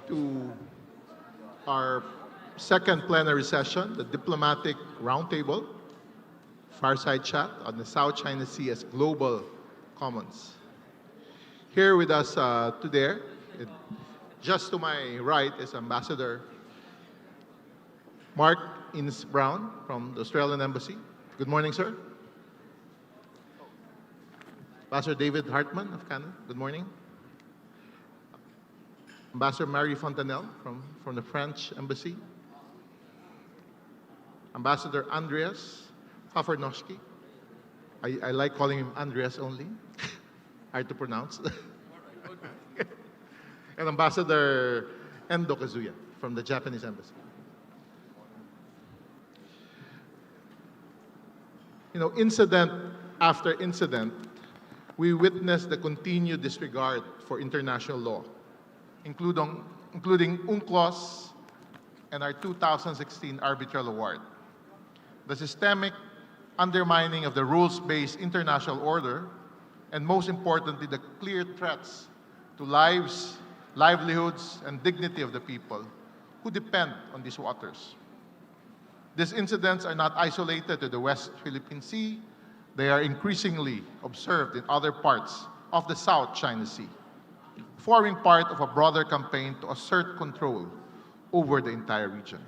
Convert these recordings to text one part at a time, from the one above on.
to our second plenary session, the Diplomatic Roundtable, fireside chat on the South China Sea as Global Commons. Here with us today, just to my right, is Ambassador Mark Innes Brown from the Australian Embassy. Good morning, sir. Ambassador David Hartman of Canada. Good morning. Ambassador Marie Fontanelle from the French Embassy. Ambassador Andreas Pafarnowski. I like calling him Andreas only. Hard to pronounce. And Ambassador Endo Kazuya from the Japanese Embassy. You know, incident after incident, we witness the continued disregard for international law, including UNCLOS and our 2016 arbitral award. The systemic undermining of the rules-based international order, and most importantly, the clear threats to lives, livelihoods, and dignity of the people who depend on these waters. These incidents are not isolated to the West Philippine Sea. They are increasingly observed in other parts of the South China Sea, forming part of a broader campaign to assert control over the entire region.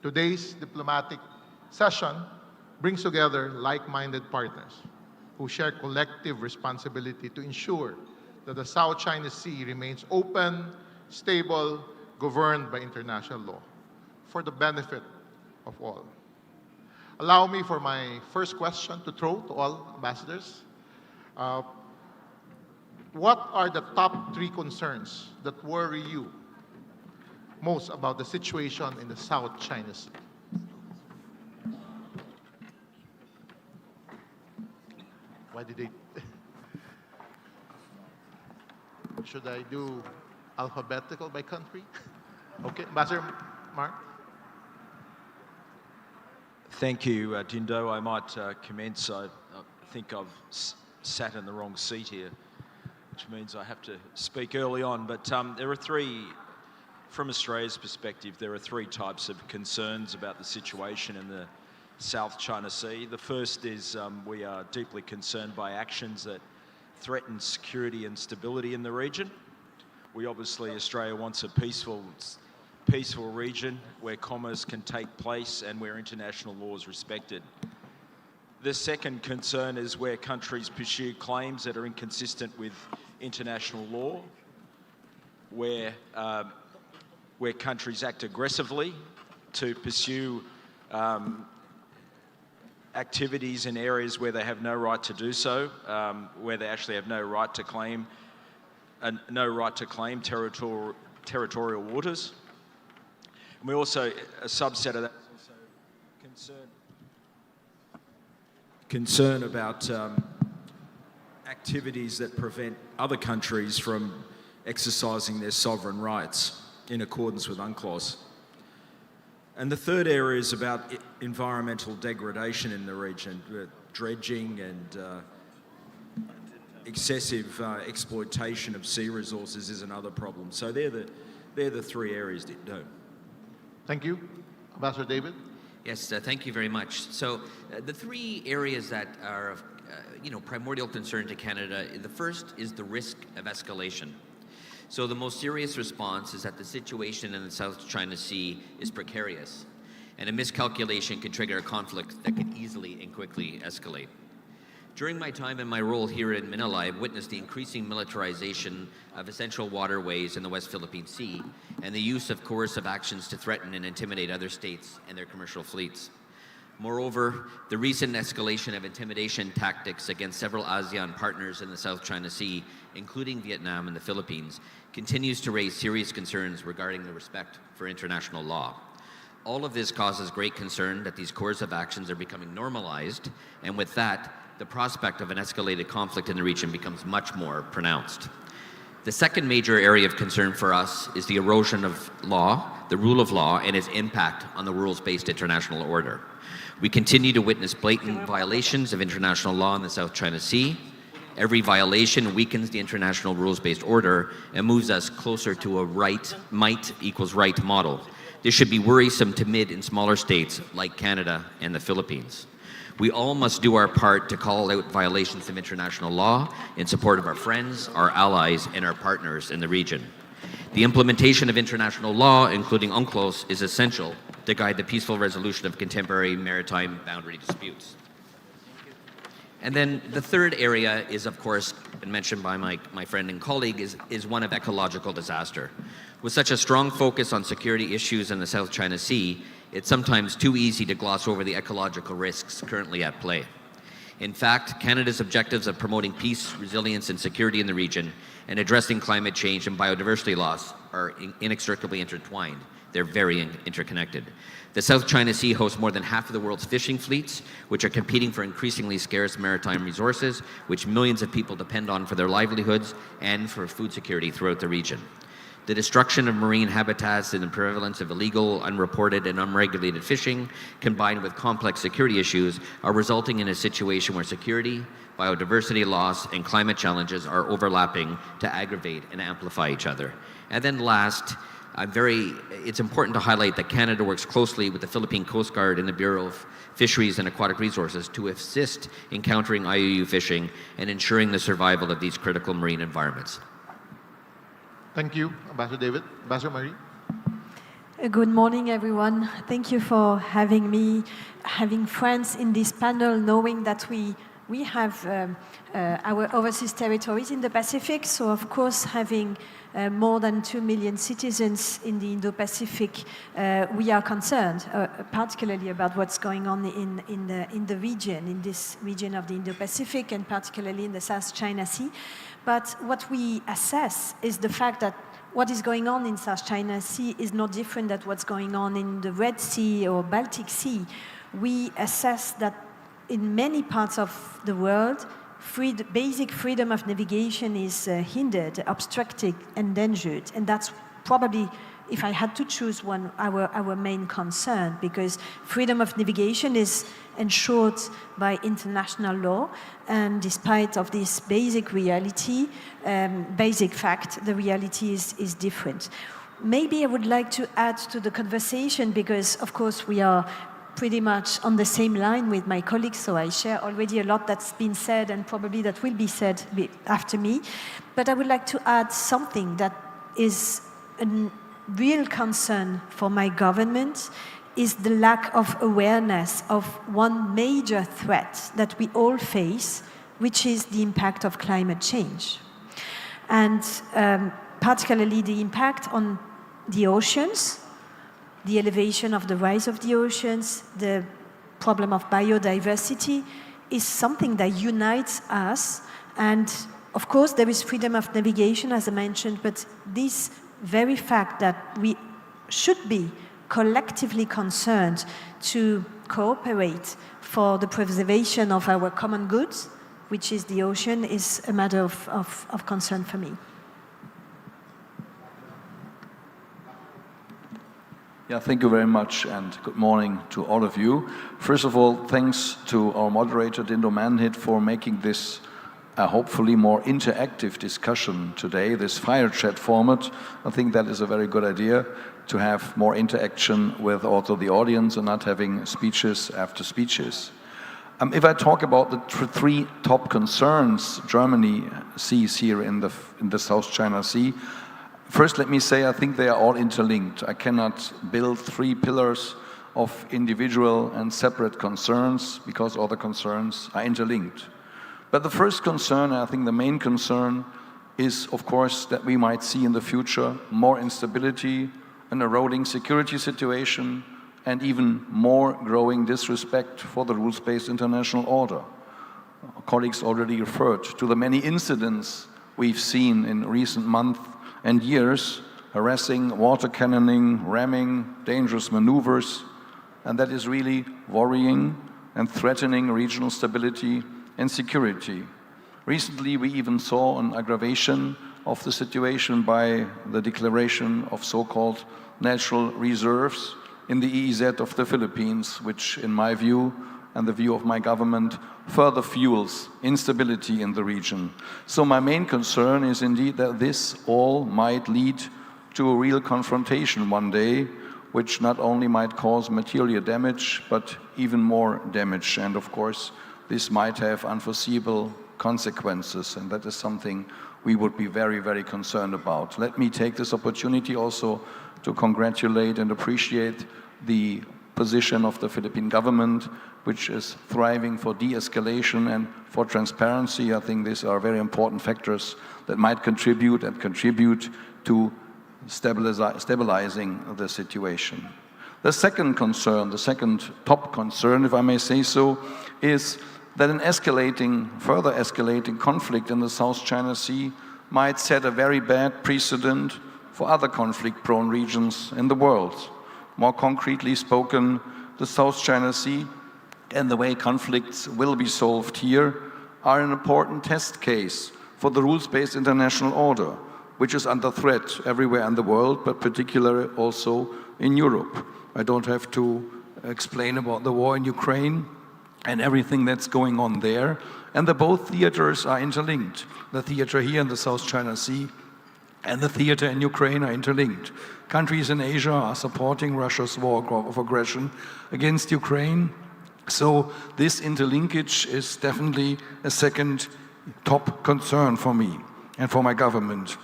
Today's diplomatic session brings together like-minded partners who share collective responsibility to ensure that the South China Sea remains open, stable, governed by international law, for the benefit of all. Allow me for my first question to throw to all ambassadors. What are the top 3 concerns that worry you most about the situation in the South China Sea? Why did they? Should I do alphabetical by country? Okay, Ambassador Mark. Thank you, Dindo. I might commence. I think I've sat in the wrong seat here, which means I have to speak early on. But there are 3, from Australia's perspective, there are 3 types of concerns about the situation in the South China Sea. The first is we are deeply concerned by actions that threaten security and stability in the region. We obviously, Australia wants a peaceful region where commerce can take place and where international law is respected. The second concern is where countries pursue claims that are inconsistent with international law, where countries act aggressively to pursue activities in areas where they have no right to do so, where they actually have no right to claim territorial waters. And we also, a subset of that is also concern about activities that prevent other countries from exercising their sovereign rights in accordance with UNCLOS. And the third area is about environmental degradation in the region. Dredging and excessive exploitation of sea resources is another problem. So they're the 3 areas that do. Thank you. Ambassador David? Yes, thank you very much. So the 3 areas that are of primordial concern to Canada, the first is the risk of escalation. So the most serious response is that the situation in the South China Sea is precarious, and a miscalculation could trigger a conflict that could easily and quickly escalate. During my time in my role here in Manila, I've witnessed the increasing militarization of essential waterways in the West Philippine Sea and the use of coercive actions to threaten and intimidate other states and their commercial fleets. Moreover, the recent escalation of intimidation tactics against several ASEAN partners in the South China Sea, including Vietnam and the Philippines, continues to raise serious concerns regarding the respect for international law. All of this causes great concern that these coercive actions are becoming normalized, and with that, the prospect of an escalated conflict in the region becomes much more pronounced. The second major area of concern for us is the erosion of law, the rule of law, and its impact on the rules-based international order. We continue to witness blatant violations of international law in the South China Sea, Every violation weakens the international rules-based order and moves us closer to a might equals right model. This should be worrisome to mid and smaller states like Canada and the Philippines. We all must do our part to call out violations of international law in support of our friends, our allies, and our partners in the region. The implementation of international law, including UNCLOS, is essential to guide the peaceful resolution of contemporary maritime boundary disputes. And then the third area is, of course, been mentioned by my friend and colleague, is one of ecological disaster. With such a strong focus on security issues in the South China Sea, it's sometimes too easy to gloss over the ecological risks currently at play. In fact, Canada's objectives of promoting peace, resilience, and security in the region and addressing climate change and biodiversity loss are inextricably intertwined. They're very interconnected. The South China Sea hosts more than half of the world's fishing fleets, which are competing for increasingly scarce maritime resources, which millions of people depend on for their livelihoods and for food security throughout the region. The destruction of marine habitats and the prevalence of illegal, unreported, and unregulated fishing, combined with complex security issues, are resulting in a situation where security, biodiversity loss, and climate challenges are overlapping to aggravate and amplify each other. And then last, it's important to highlight that Canada works closely with the Philippine Coast Guard and the Bureau of Fisheries and Aquatic Resources to assist in countering IUU fishing and ensuring the survival of these critical marine environments. Thank you, Ambassador David. Ambassador Marie. Good morning, everyone. Thank you for having me, having friends in this panel, knowing that we have our overseas territories in the Pacific. So, of course, having more than 2 million citizens in the Indo-Pacific, we are concerned, particularly about what's going on in the region, in this region of the Indo-Pacific, and particularly in the South China Sea. But what we assess is the fact that what is going on in South China Sea is no different than what's going on in the Red Sea or Baltic Sea. We assess that in many parts of the world, basic freedom of navigation is hindered, obstructed, endangered, and that's probably, if I had to choose one, our main concern, because freedom of navigation is ensured by international law, and despite of this basic reality, basic fact, the reality is different. Maybe I would like to add to the conversation, because of course we are pretty much on the same line with my colleagues, so I share already a lot that's been said and probably that will be said after me. But I would like to add something that is a real concern for my government, is the lack of awareness of one major threat that we all face, which is the impact of climate change. And particularly the impact on the oceans, the elevation of the rise of the oceans, the problem of biodiversity is something that unites us. And of course, there is freedom of navigation, as I mentioned, but this very fact that we should be collectively concerned to cooperate for the preservation of our common goods, which is the ocean, is a matter of concern for me. Yeah, thank you very much, and good morning to all of you. First of all, thanks to our moderator, Dindo Manhit, for making this hopefully more interactive discussion today, this fire chat format. I think that is a very good idea, to have more interaction with also the audience and not having speeches after speeches. If I talk about the three top concerns Germany sees here in the South China Sea, first, let me say I think they are all interlinked. I cannot build three pillars of individual and separate concerns, because all the concerns are interlinked. But the first concern, I think the main concern, is of course that we might see in the future more instability, an eroding security situation, and even more growing disrespect for the rules-based international order. Our colleagues already referred to the many incidents we've seen in recent months and years, harassing, water cannoning, ramming, dangerous maneuvers, and that is really worrying and threatening regional stability and security. Recently, we even saw an aggravation of the situation by the declaration of so-called natural reserves in the EEZ of the Philippines, which in my view and the view of my government, further fuels instability in the region. So my main concern is indeed that this all might lead to a real confrontation one day, which not only might cause material damage, but even more damage. And of course, this might have unforeseeable consequences, and that is something we would be very, very concerned about. Let me take this opportunity also to congratulate and appreciate the position of the Philippine government, which is thriving for de-escalation and for transparency. I think these are very important factors that might contribute to stabilizing the situation. The second concern, the second top concern, if I may say so, is that an further escalating conflict in the South China Sea might set a very bad precedent for other conflict-prone regions in the world. More concretely spoken, the South China Sea and the way conflicts will be solved here are an important test case for the rules-based international order, which is under threat everywhere in the world, but particularly also in Europe. I don't have to explain about the war in Ukraine and everything that's going on there. And both theaters are interlinked. The theater here in the South China Sea and the theater in Ukraine are interlinked. Countries in Asia are supporting Russia's war of aggression against Ukraine. So this interlinkage is definitely a second top concern for me and for my government.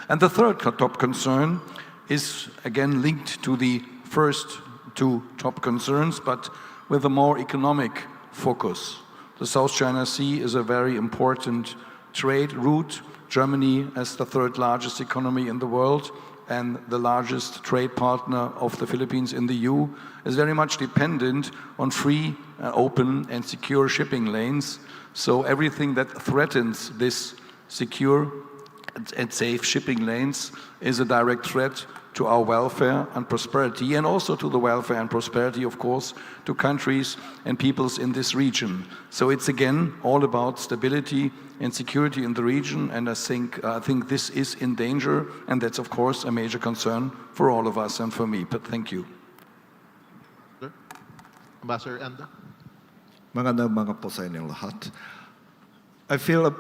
And the third top concern is again linked to the first two top concerns, but with a more economic focus. The South China Sea is a very important trade route. Germany, as the third largest economy in the world and the largest trade partner of the Philippines in the EU, is very much dependent on free, open and secure shipping lanes. So everything that threatens this secure and safe shipping lanes is a direct threat to our welfare and prosperity, and also to the welfare and prosperity, of course, to countries and peoples in this region. So it's again all about stability and security in the region, and I think this is in danger, and that's of course a major concern for all of us and for me. But thank you. Ambassador Enda. Magandang umaga po sa inyong lahat. I feel a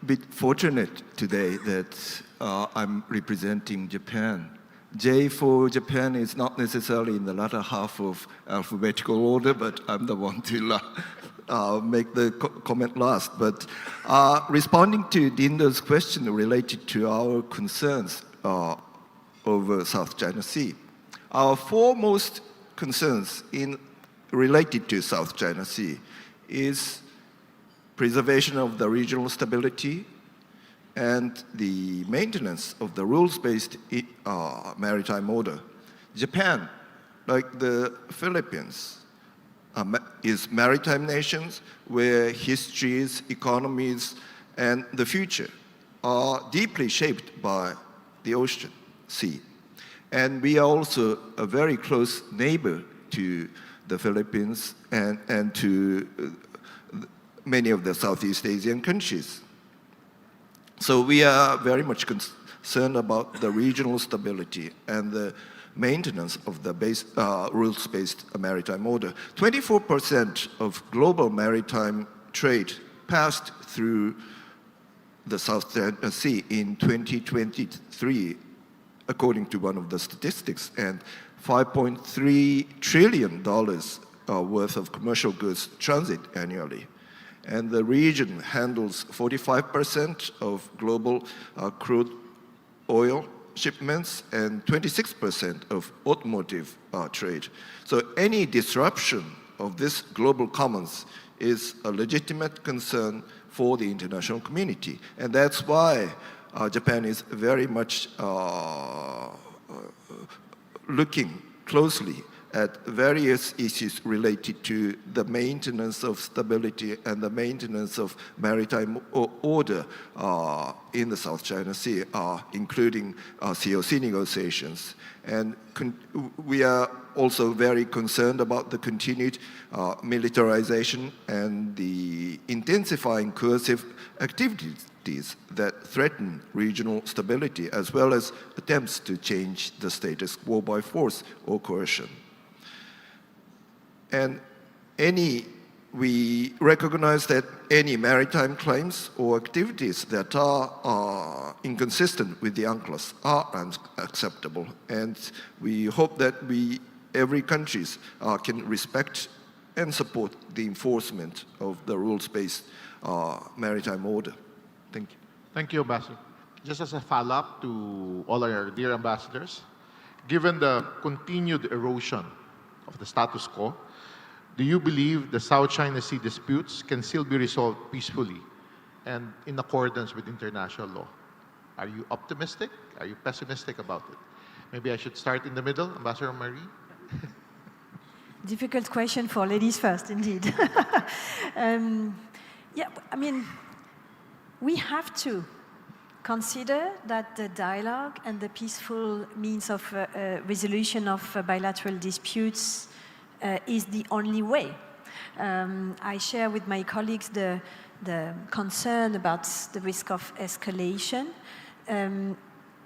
bit fortunate today that I'm representing Japan. J for Japan is not necessarily in the latter half of alphabetical order, but I'm the one to make the comment last. But responding to Dindo's question related to our concerns over South China Sea, our foremost concerns related to South China Sea is preservation of the regional stability and the maintenance of the rules-based maritime order. Japan, like the Philippines, is maritime nations where histories, economies, and the future are deeply shaped by the ocean, sea. And we are also a very close neighbor to the Philippines and to many of the Southeast Asian countries. So we are very much concerned about the regional stability and the maintenance of the rules-based maritime order. 24% of global maritime trade passed through the South China Sea in 2023, according to one of the statistics, and $5.3 trillion worth of commercial goods transit annually. And the region handles 45% of global crude oil shipments and 26% of automotive trade. So any disruption of this global commons is a legitimate concern for the international community. And that's why Japan is very much looking closely at various issues related to the maintenance of stability and the maintenance of maritime order in the South China Sea, including COC negotiations. And we are also very concerned about the continued militarization and the intensifying coercive activities that threaten regional stability, as well as attempts to change the status quo by force or coercion. And we recognize that any maritime claims or activities that are inconsistent with the UNCLOS are unacceptable, and we hope that every countries can respect and support the enforcement of the rules-based maritime order. Thank you. Thank you, Ambassador. Just as a follow-up to all our dear ambassadors, given the continued erosion of the status quo, do you believe the South China Sea disputes can still be resolved peacefully and in accordance with international law? Are you optimistic? Are you pessimistic about it? Maybe I should start in the middle, Ambassador Marie. Difficult question for ladies first, indeed. Yeah, I mean, we have to consider that the dialogue and the peaceful means of resolution of bilateral disputes is the only way. I share with my colleagues the concern about the risk of escalation. And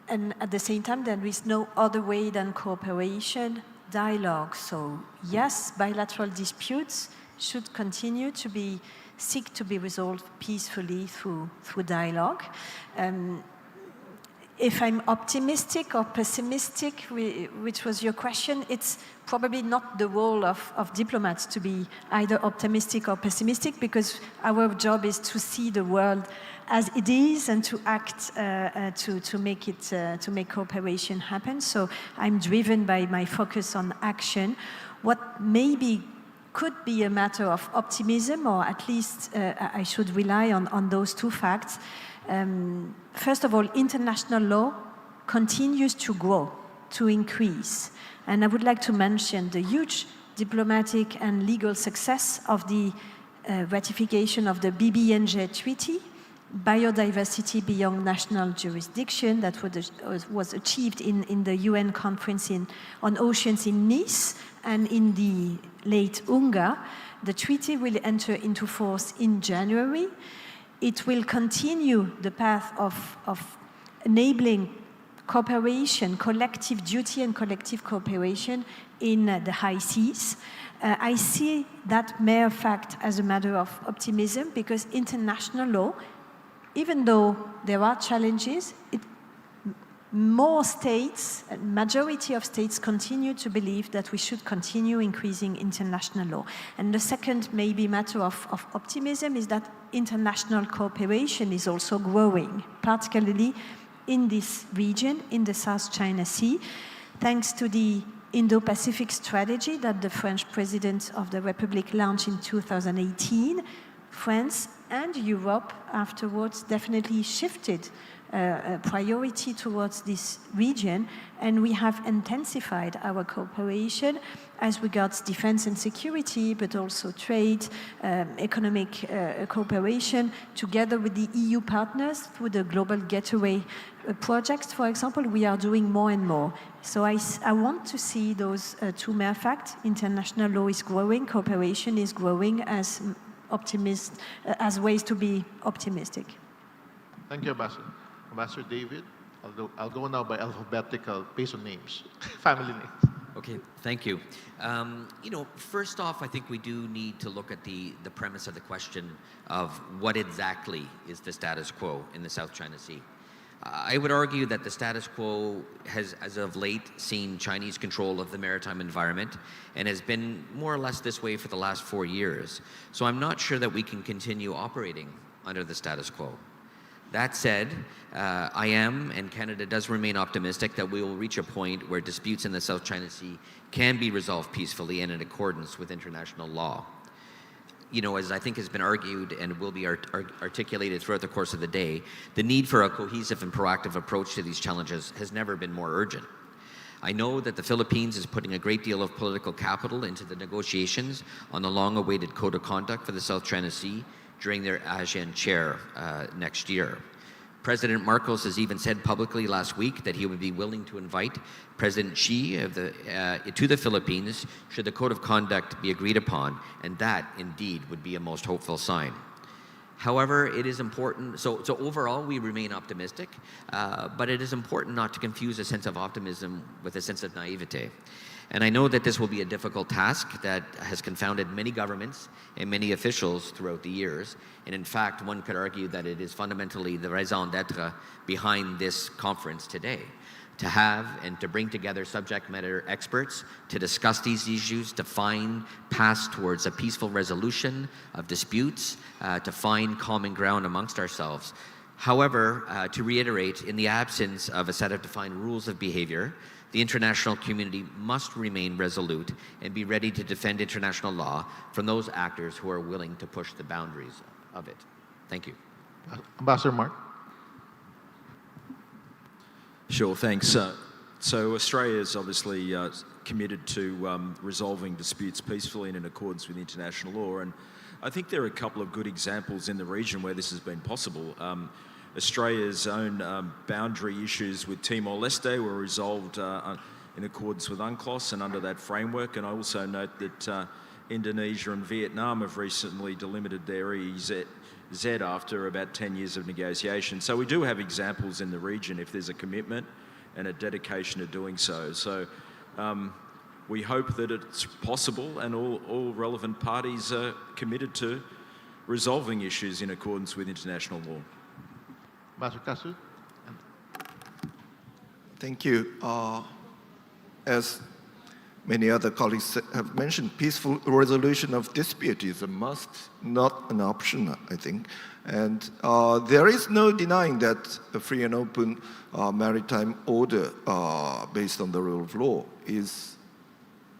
at the same time, there is no other way than cooperation, dialogue. So yes, bilateral disputes should continue to seek to be resolved peacefully through dialogue. If I'm optimistic or pessimistic, which was your question, it's probably not the role of diplomats to be either optimistic or pessimistic, because our job is to see the world as it is and to act to make cooperation happen. So I'm driven by my focus on action. What maybe could be a matter of optimism, or at least I should rely on those two facts. First of all, international law continues to grow, to increase. And I would like to mention the huge diplomatic and legal success of the ratification of the BBNJ Treaty, Biodiversity Beyond National Jurisdiction, that was achieved in the UN Conference on Oceans in Nice and in the late UNGA. The treaty will enter into force in January. It will continue the path of enabling cooperation, collective duty and collective cooperation in the high seas. I see that mere fact as a matter of optimism, because international law, even though there are challenges, more states, a majority of states continue to believe that we should continue increasing international law. And the second maybe matter of optimism is that international cooperation is also growing, particularly in this region, in the South China Sea, thanks to the Indo-Pacific strategy that the French President of the Republic launched in 2018. France and Europe afterwards definitely shifted priority towards this region, and we have intensified our cooperation as regards defense and security, but also trade, economic cooperation, together with the EU partners through the Global Gateway projects, for example. We are doing more and more. So I want to see those two mere facts. International law is growing, cooperation is growing as ways to be optimistic. Thank you, Ambassador. Ambassador David, I'll go now by alphabetical based on names, family names. Okay, thank you. First off, I think we do need to look at the premise of the question of what exactly is the status quo in the South China Sea. I would argue that the status quo has, as of late, seen Chinese control of the maritime environment and has been more or less this way for the last 4 years. So I'm not sure that we can continue operating under the status quo. That said, I am, and Canada does remain optimistic, that we will reach a point where disputes in the South China Sea can be resolved peacefully and in accordance with international law. As I think has been argued and will be articulated throughout the course of the day, the need for a cohesive and proactive approach to these challenges has never been more urgent. I know that the Philippines is putting a great deal of political capital into the negotiations on the long-awaited Code of Conduct for the South China Sea during their ASEAN chair next year. President Marcos has even said publicly last week that he would be willing to invite President Xi to the Philippines should the Code of Conduct be agreed upon, and that indeed would be a most hopeful sign. However, it is important, so overall we remain optimistic, but it is important not to confuse a sense of optimism with a sense of naivete. And I know that this will be a difficult task that has confounded many governments and many officials throughout the years. And in fact, one could argue that it is fundamentally the raison d'etre behind this conference today, to have and to bring together subject matter experts to discuss these issues, to find paths towards a peaceful resolution of disputes, to find common ground amongst ourselves. However, to reiterate, in the absence of a set of defined rules of behavior, the international community must remain resolute and be ready to defend international law from those actors who are willing to push the boundaries of it. Thank you. Ambassador Mark. Sure, thanks. So Australia is obviously committed to resolving disputes peacefully and in accordance with international law, and I think there are a couple of good examples in the region where this has been possible. Australia's own boundary issues with Timor-Leste were resolved in accordance with UNCLOS and under that framework, and I also note that Indonesia and Vietnam have recently delimited their EEZ after about 10 years of negotiation. So we do have examples in the region if there's a commitment and a dedication to doing so. So we hope that it's possible and all relevant parties are committed to resolving issues in accordance with international law. Ambassador Kasu. Thank you. As many other colleagues have mentioned, peaceful resolution of dispute is a must, not an option, I think. And there is no denying that a free and open maritime order based on the rule of law is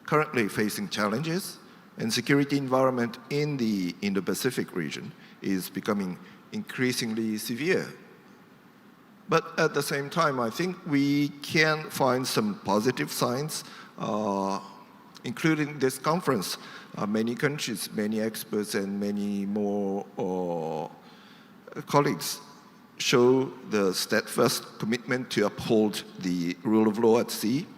currently facing challenges, and security environment in the Indo-Pacific region is becoming increasingly severe. But at the same time, I think we can find some positive signs, including this conference. Many countries, many experts, and many more colleagues show the steadfast commitment to uphold the rule of law at sea,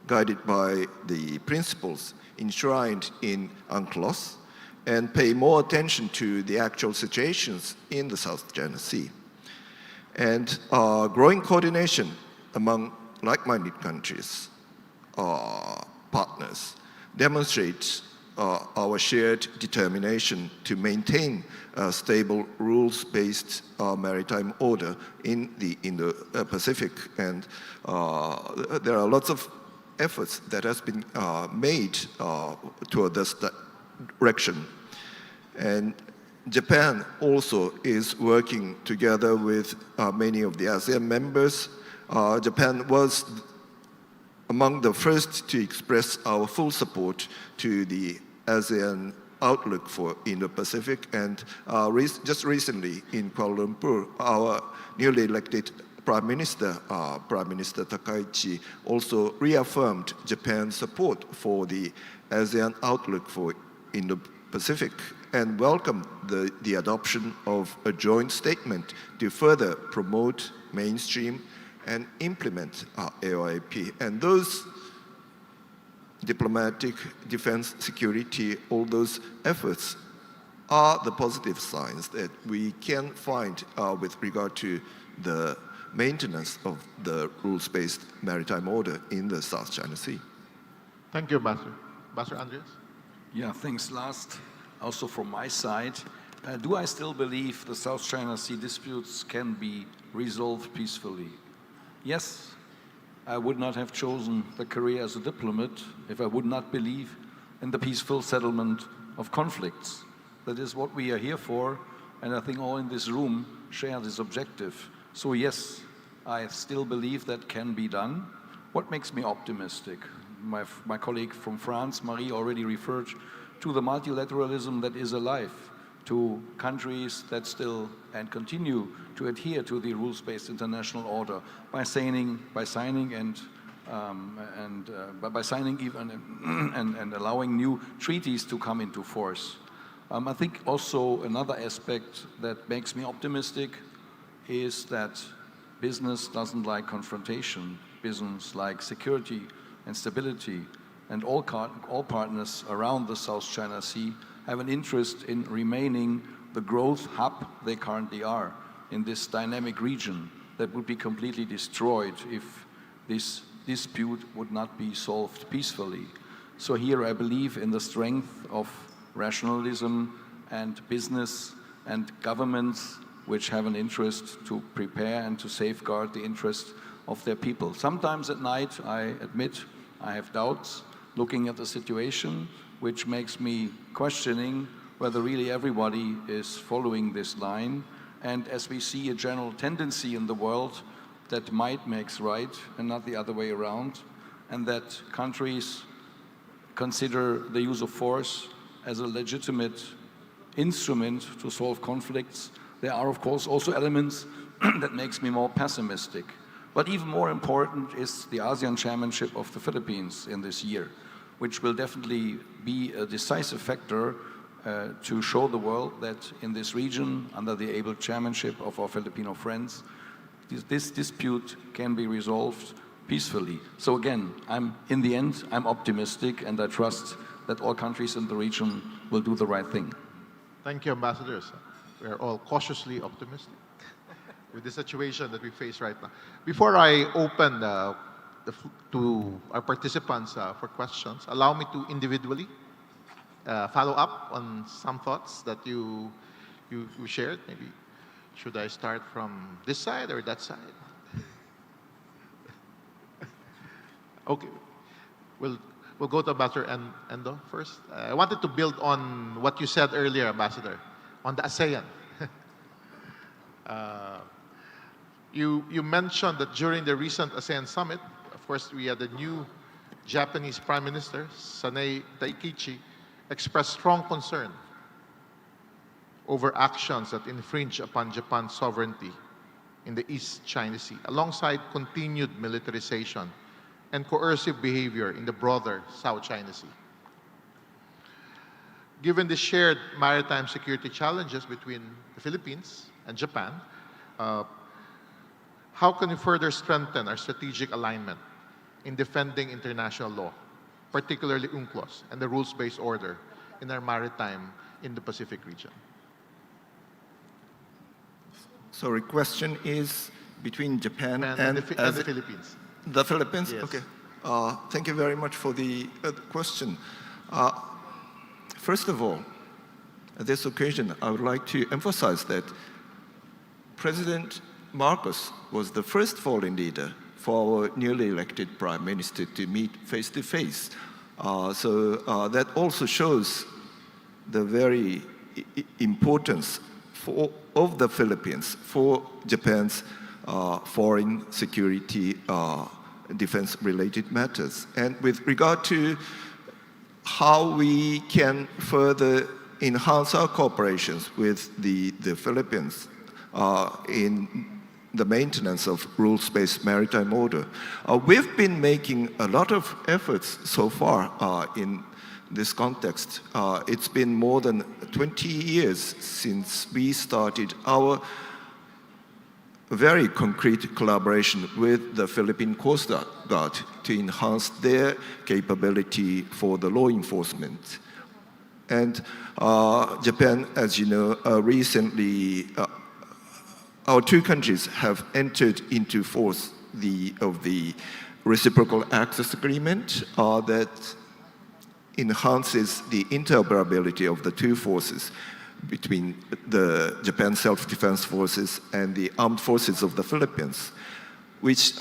guided by the principles enshrined in UNCLOS, and pay more attention to the actual situations in the South China Sea. And growing coordination among like-minded countries, partners, demonstrates our shared determination to maintain a stable rules-based maritime order in the Indo-Pacific. And there are lots of efforts that has been made toward this direction. And Japan also is working together with many of the ASEAN members. Japan was among the first to express our full support to the ASEAN outlook for Indo-Pacific, and just recently in Kuala Lumpur, our newly elected Prime Minister Takaichi, also reaffirmed Japan's support for the ASEAN outlook for Indo-Pacific and welcomed the adoption of a joint statement to further promote, mainstream, and implement AOIP. And those diplomatic, defense, security, all those efforts are the positive signs that we can find with regard to the maintenance of the rules-based maritime order in the South China Sea. Thank you, Ambassador. Ambassador Andreas? Yeah, thanks. Last, also from my side, do I still believe the South China Sea disputes can be resolved peacefully? Yes. I would not have chosen the career as a diplomat if I would not believe in the peaceful settlement of conflicts. That is what we are here for, and I think all in this room share this objective. So yes, I still believe that can be done. What makes me optimistic? My colleague from France, Marie, already referred to the multilateralism that is alive, to countries that still and continue to adhere to the rules-based international order by signing and allowing new treaties to come into force. I think also another aspect that makes me optimistic is that business doesn't like confrontation. Business likes security and stability, and all partners around the South China Sea have an interest in remaining the growth hub they currently are in this dynamic region that would be completely destroyed if this dispute would not be solved peacefully. So here I believe in the strength of rationalism and business and governments which have an interest to prepare and to safeguard the interest of their people. Sometimes at night, I admit, I have doubts looking at the situation, which makes me questioning whether really everybody is following this line. And as we see a general tendency in the world that might makes right and not the other way around, and that countries consider the use of force as a legitimate instrument to solve conflicts, there are of course also elements that makes me more pessimistic. But even more important is the ASEAN chairmanship of the Philippines in this year, which will definitely be a decisive factor to show the world that in this region, under the able chairmanship of our Filipino friends, this dispute can be resolved peacefully. So again, in the end, I'm optimistic, and I trust that all countries in the region will do the right thing. Thank you, ambassadors. We are all cautiously optimistic with the situation that we face right now. Before I open to our participants for questions, allow me to individually follow up on some thoughts that you shared. Maybe should I start from this side or that side? Okay, we'll go to Ambassador Endo first. I wanted to build on what you said earlier, Ambassador, on the ASEAN. You mentioned that during the recent ASEAN summit, of course, we had the new Japanese Prime Minister, Sanei Taikichi, expressed strong concern over actions that infringe upon Japan's sovereignty in the East China Sea, alongside continued militarization and coercive behavior in the broader South China Sea. Given the shared maritime security challenges between the Philippines and Japan, how can we further strengthen our strategic alignment in defending international law, particularly UNCLOS and the rules-based order in our maritime Indo-Pacific region? Sorry, question is between Japan and the Philippines. The Philippines? Yes. Okay. Thank you very much for the question. First of all, at this occasion, I would like to emphasize that President Marcos was the first foreign leader for our newly elected Prime Minister to meet face-to-face. So that also shows the very importance of the Philippines for Japan's foreign security defense-related matters. And with regard to how we can further enhance our cooperations with the Philippines in the maintenance of rules-based maritime order, we've been making a lot of efforts so far in this context. It's been more than 20 years since we started our very concrete collaboration with the Philippine Coast Guard to enhance their capability for the law enforcement. And Japan, as you know, recently, our two countries have entered into force of the reciprocal access agreement that enhances the interoperability of the two forces between the Japan Self-Defense Forces and the armed forces of the Philippines, which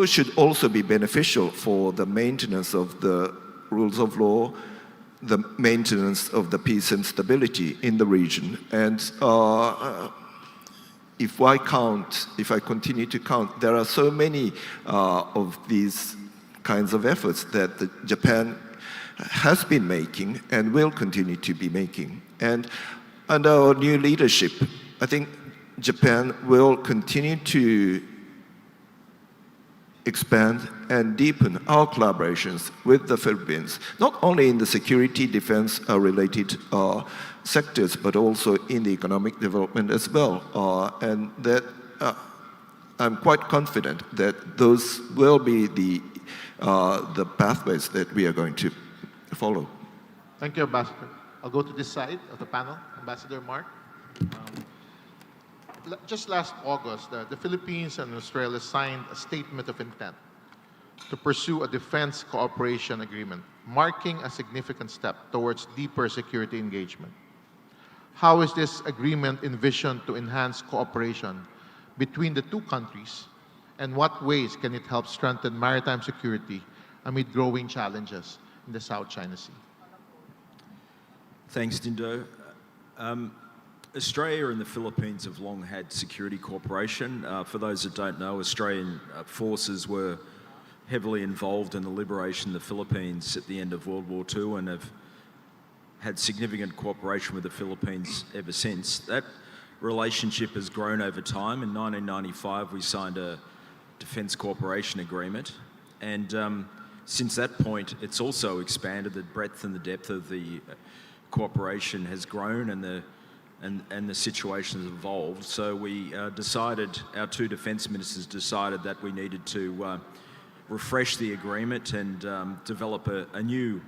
should also be beneficial for the maintenance of the rules of law, the maintenance of the peace and stability in the region. And if I continue to count, there are so many of these kinds of efforts that Japan has been making and will continue to be making. And under our new leadership, I think Japan will continue to expand and deepen our collaborations with the Philippines, not only in the security defense related sectors, but also in the economic development as well. And that I'm quite confident that those will be the pathways that we are going to follow. Thank you, Ambassador. I'll go to this side of the panel. Ambassador Mark. Just last August, the Philippines and Australia signed a statement of intent to pursue a defense cooperation agreement, marking a significant step towards deeper security engagement. How is this agreement envisioned to enhance cooperation between the two countries, and what ways can it help strengthen maritime security amid growing challenges in the South China Sea? Thanks, Dindo. Australia and the Philippines have long had security cooperation. For those that don't know, Australian forces were heavily involved in the liberation of the Philippines at the end of World War II and have had significant cooperation with the Philippines ever since. That relationship has grown over time. In 1995, we signed a Defence Cooperation Agreement, and since that point, it's also expanded. The breadth and the depth of the cooperation has grown, and the situation has evolved. So we decided, our two defence ministers decided that we needed to refresh the agreement and develop a new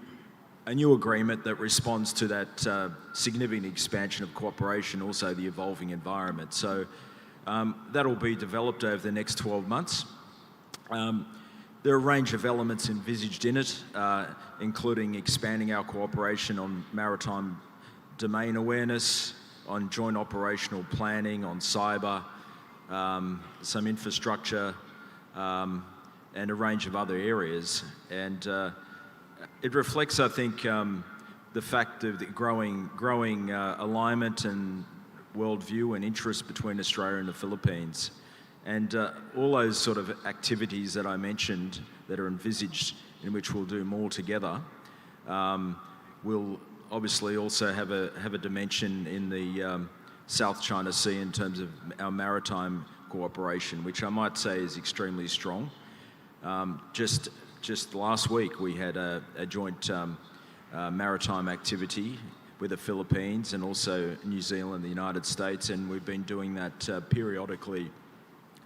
agreement that responds to that significant expansion of cooperation, also the evolving environment. So that'll be developed over the next 12 months. There are a range of elements envisaged in it, including expanding our cooperation on maritime domain awareness, on joint operational planning, on cyber, some infrastructure, and a range of other areas. And it reflects, I think, the fact of the growing alignment and worldview and interest between Australia and the Philippines. And all those sort of activities that I mentioned that are envisaged, in which we'll do more together, will obviously also have a dimension in the South China Sea in terms of our maritime cooperation, which I might say is extremely strong. Just last week we had a joint maritime activity with the Philippines and also New Zealand, the United States, and we've been doing that periodically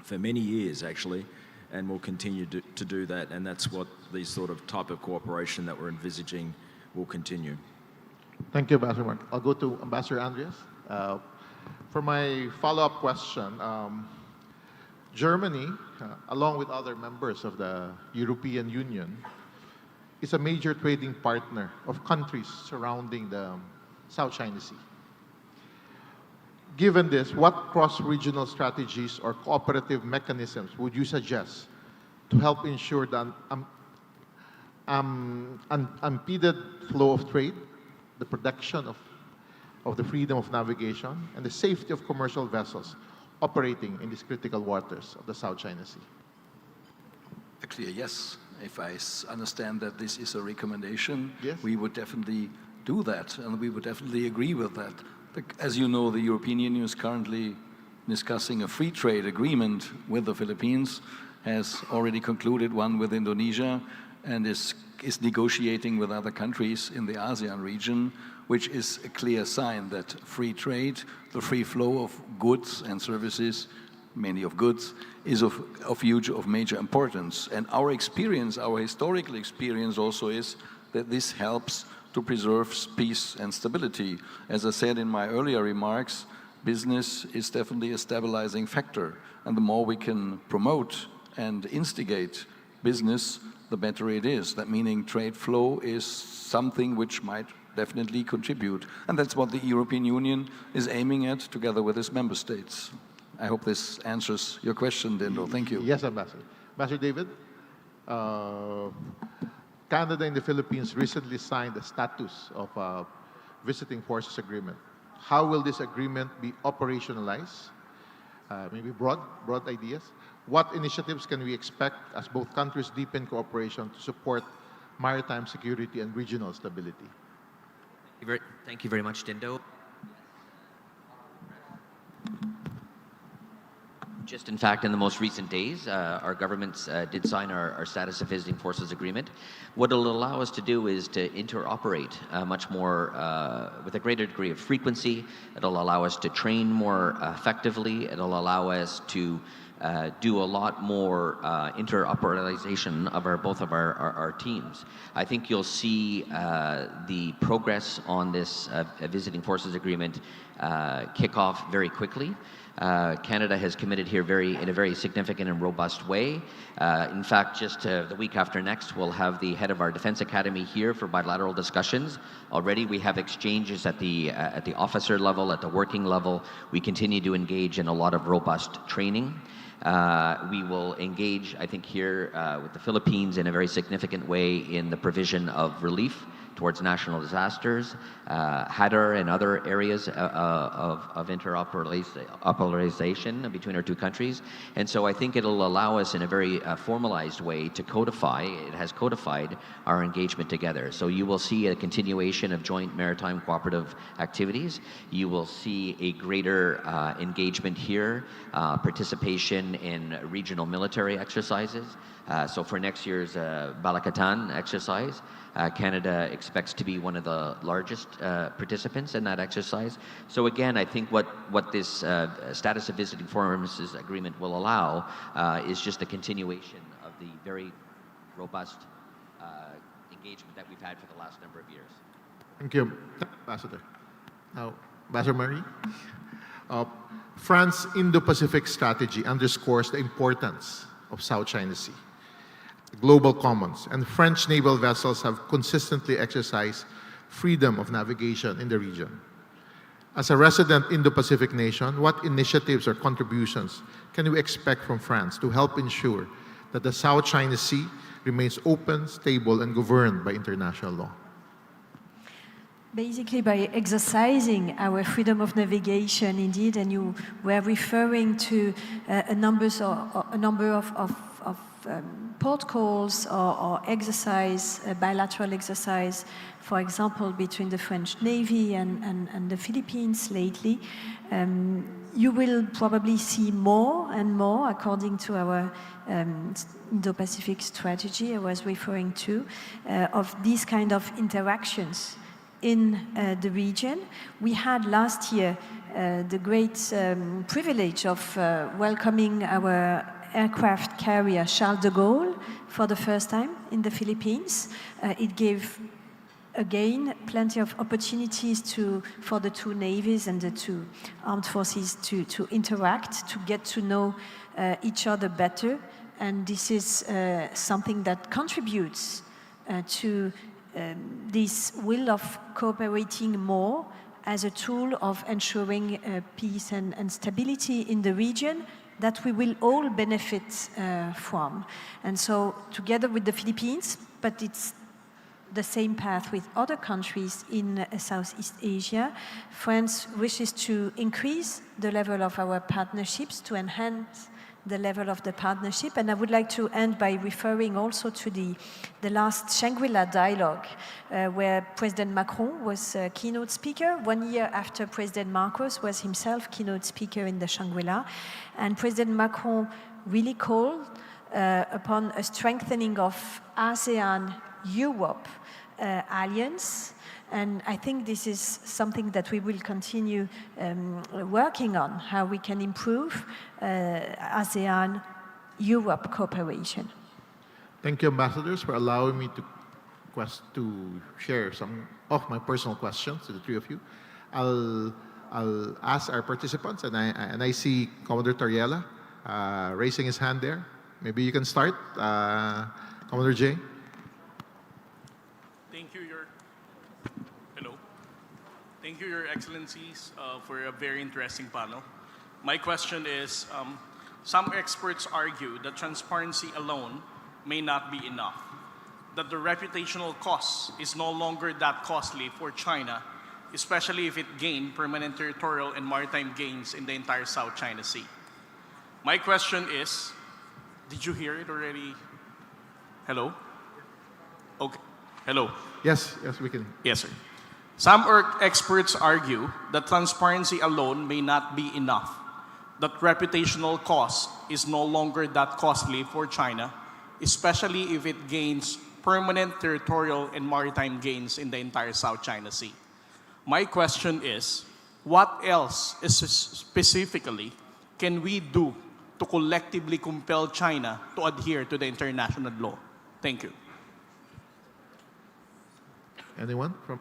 for many years actually, and we'll continue to do that, and that's what these sort of type of cooperation that we're envisaging will continue. Thank you, Ambassador Mark. I'll go to Ambassador Andreas. For my follow-up question, Germany, along with other members of the European Union, is a major trading partner of countries surrounding the South China Sea. Given this, what cross-regional strategies or cooperative mechanisms would you suggest to help ensure the unimpeded flow of trade, the protection of the freedom of navigation, and the safety of commercial vessels operating in these critical waters of the South China Sea? Actually, yes. If I understand that this is a recommendation, yes, we would definitely do that, and we would definitely agree with that. As you know, the European Union is currently discussing a free trade agreement with the Philippines, has already concluded one with Indonesia, and is negotiating with other countries in the ASEAN region, which is a clear sign that free trade, the free flow of goods and services, mainly of goods, is of major importance. And our experience, our historical experience also is that this helps to preserve peace and stability. As I said in my earlier remarks, business is definitely a stabilizing factor, and the more we can promote and instigate business, the better it is. That meaning trade flow is something which might definitely contribute, and that's what the European Union is aiming at together with its member states. I hope this answers your question, Dindo. Thank you. Yes, Ambassador. Ambassador David, Canada and the Philippines recently signed a status of a visiting forces agreement. How will this agreement be operationalized? Maybe broad ideas. What initiatives can we expect as both countries deepen cooperation to support maritime security and regional stability? Thank you very much, Dindo. Just in fact, in the most recent days, our governments did sign our status of visiting forces agreement. What it'll allow us to do is to interoperate much more with a greater degree of frequency. It'll allow us to train more effectively. It'll allow us to do a lot more interoperabilization of both of our teams. I think you'll see the progress on this visiting forces agreement kick off very quickly. Canada has committed here in a very significant and robust way. In fact, just the week after next, we'll have the head of our Defense Academy here for bilateral discussions. Already we have exchanges at the officer level, at the working level. We continue to engage in a lot of robust training. We will engage, I think, here with the Philippines in a very significant way in the provision of relief towards national disasters, HADR and other areas of interoperabilization between our two countries. And so I think it'll allow us in a very formalized way to codify, it has codified our engagement together. So you will see a continuation of joint maritime cooperative activities. You will see a greater engagement here, participation in regional military exercises. So for next year's Balakatan exercise, Canada expects to be one of the largest participants in that exercise. So again, I think what this status of visiting forums agreement will allow is just a continuation of the very robust engagement that we've had for the last number of years. Thank you, Ambassador. Now, Ambassador Marie, France's Indo-Pacific strategy underscores the importance of South China Sea, global commons, and French naval vessels have consistently exercised freedom of navigation in the region. As a resident Indo-Pacific nation, what initiatives or contributions can we expect from France to help ensure that the South China Sea remains open, stable, and governed by international law? Basically, by exercising our freedom of navigation, indeed, and you were referring to a number of port calls or exercise, bilateral exercise, for example, between the French Navy and the Philippines lately. You will probably see more and more, according to our Indo-Pacific strategy I was referring to, of these kind of interactions in the region. We had last year the great privilege of welcoming our aircraft carrier Charles de Gaulle for the first time in the Philippines. It gave, again, plenty of opportunities for the two navies and the two armed forces to interact, to get to know each other better. And this is something that contributes to this will of cooperating more as a tool of ensuring peace and stability in the region that we will all benefit from. And so together with the Philippines, but it's the same path with other countries in Southeast Asia, France wishes to increase the level of our partnerships, to enhance the level of the partnership. And I would like to end by referring also to the last Shangri-La dialogue, where President Macron was a keynote speaker, 1 year after President Marcos was himself keynote speaker in the Shangri-La. And President Macron really called upon a strengthening of ASEAN-Europe alliance. And I think this is something that we will continue working on, how we can improve ASEAN-Europe cooperation. Thank you, ambassadors, for allowing me to share some of my personal questions to the three of you. I'll ask our participants, and I see Commodore Tariela raising his hand there. Maybe you can start, Commodore J. Thank you, Your Excellencies, for a very interesting panel. My question is, some experts argue that transparency alone may not be enough, that the reputational cost is no longer that costly for China, especially if it gained permanent territorial and maritime gains in the entire South China Sea. My question is, did you hear it already? Hello? Okay. Hello? Yes, we can. Yes, sir. Some experts argue that transparency alone may not be enough, that reputational cost is no longer that costly for China, especially if it gains permanent territorial and maritime gains in the entire South China Sea. My question is, what else specifically can we do to collectively compel China to adhere to the international law? Thank you. Anyone from?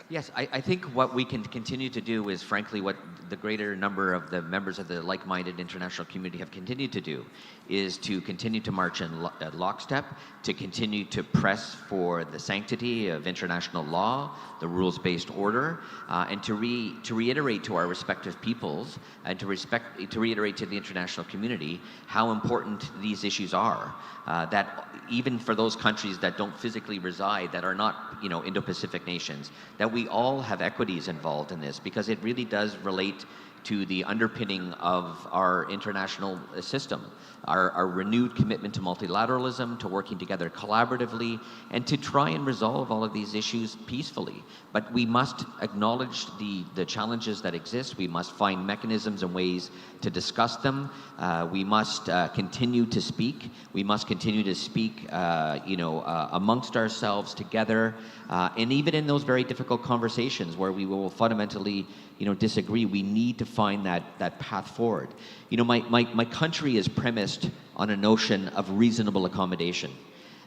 Yes, I think what we can continue to do is, frankly, what the greater number of the members of the like-minded international community have continued to do, is to continue to march in lockstep, to continue to press for the sanctity of international law, the rules-based order, and to reiterate to our respective peoples and to reiterate to the international community how important these issues are. That even for those countries that don't physically reside, that are not, Indo-Pacific nations, that we all have equities involved in this, because it really does relate to the underpinning of our international system, our renewed commitment to multilateralism, to working together collaboratively, and to try and resolve all of these issues peacefully. But we must acknowledge the challenges that exist. We must find mechanisms and ways to discuss them. We must continue to speak. We must continue to speak, amongst ourselves together, and even in those very difficult conversations where we will fundamentally, disagree, we need to find that path forward. My country is premised on a notion of reasonable accommodation.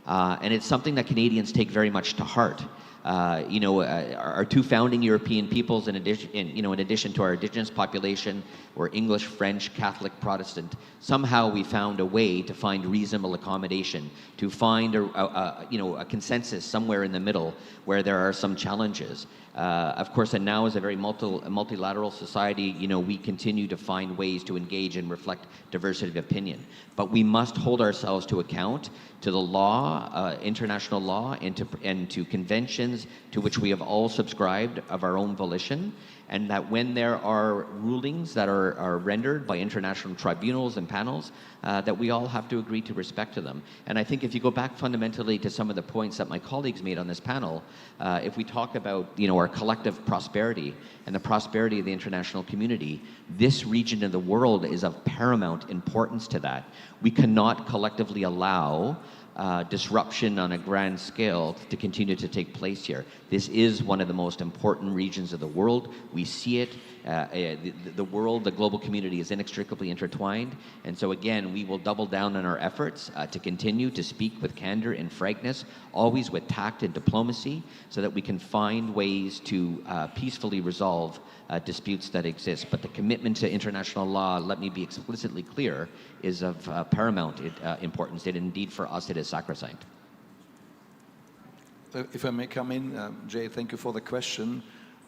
And it's something that Canadians take very much to heart. Our two founding European peoples, in addition to our indigenous population, were English, French, Catholic, Protestant. Somehow we found a way to find reasonable accommodation, to find a consensus somewhere in the middle where there are some challenges. Of course, and now as a very multilateral society, we continue to find ways to engage and reflect diversity of opinion. But we must hold ourselves to account to the law, international law, and to conventions to which we have all subscribed of our own volition, and that when there are rulings that are rendered by international tribunals and panels, that we all have to agree to respect to them. And I think if you go back fundamentally to some of the points that my colleagues made on this panel, if we talk about our collective prosperity and the prosperity of the international community, this region of the world is of paramount importance to that. We cannot collectively allow disruption on a grand scale to continue to take place here. This is one of the most important regions of the world. We see it. The world, the global community is inextricably intertwined. And so again, we will double down on our efforts to continue to speak with candor and frankness, always with tact and diplomacy, so that we can find ways to peacefully resolve disputes that exist. But the commitment to international law, let me be explicitly clear, is of paramount importance. And indeed, for us, it is sacrosanct. If I may come in, Jay, thank you for the question.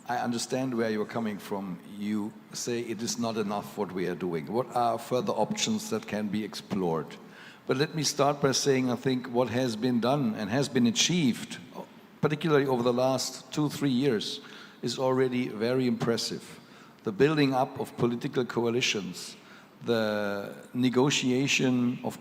I understand where you're coming from. You say it is not enough what we are doing. What are further options that can be explored? But let me start by saying I think what has been done and has been achieved, particularly over the last 2-3 years, is already very impressive. The building up of political coalitions, the negotiation of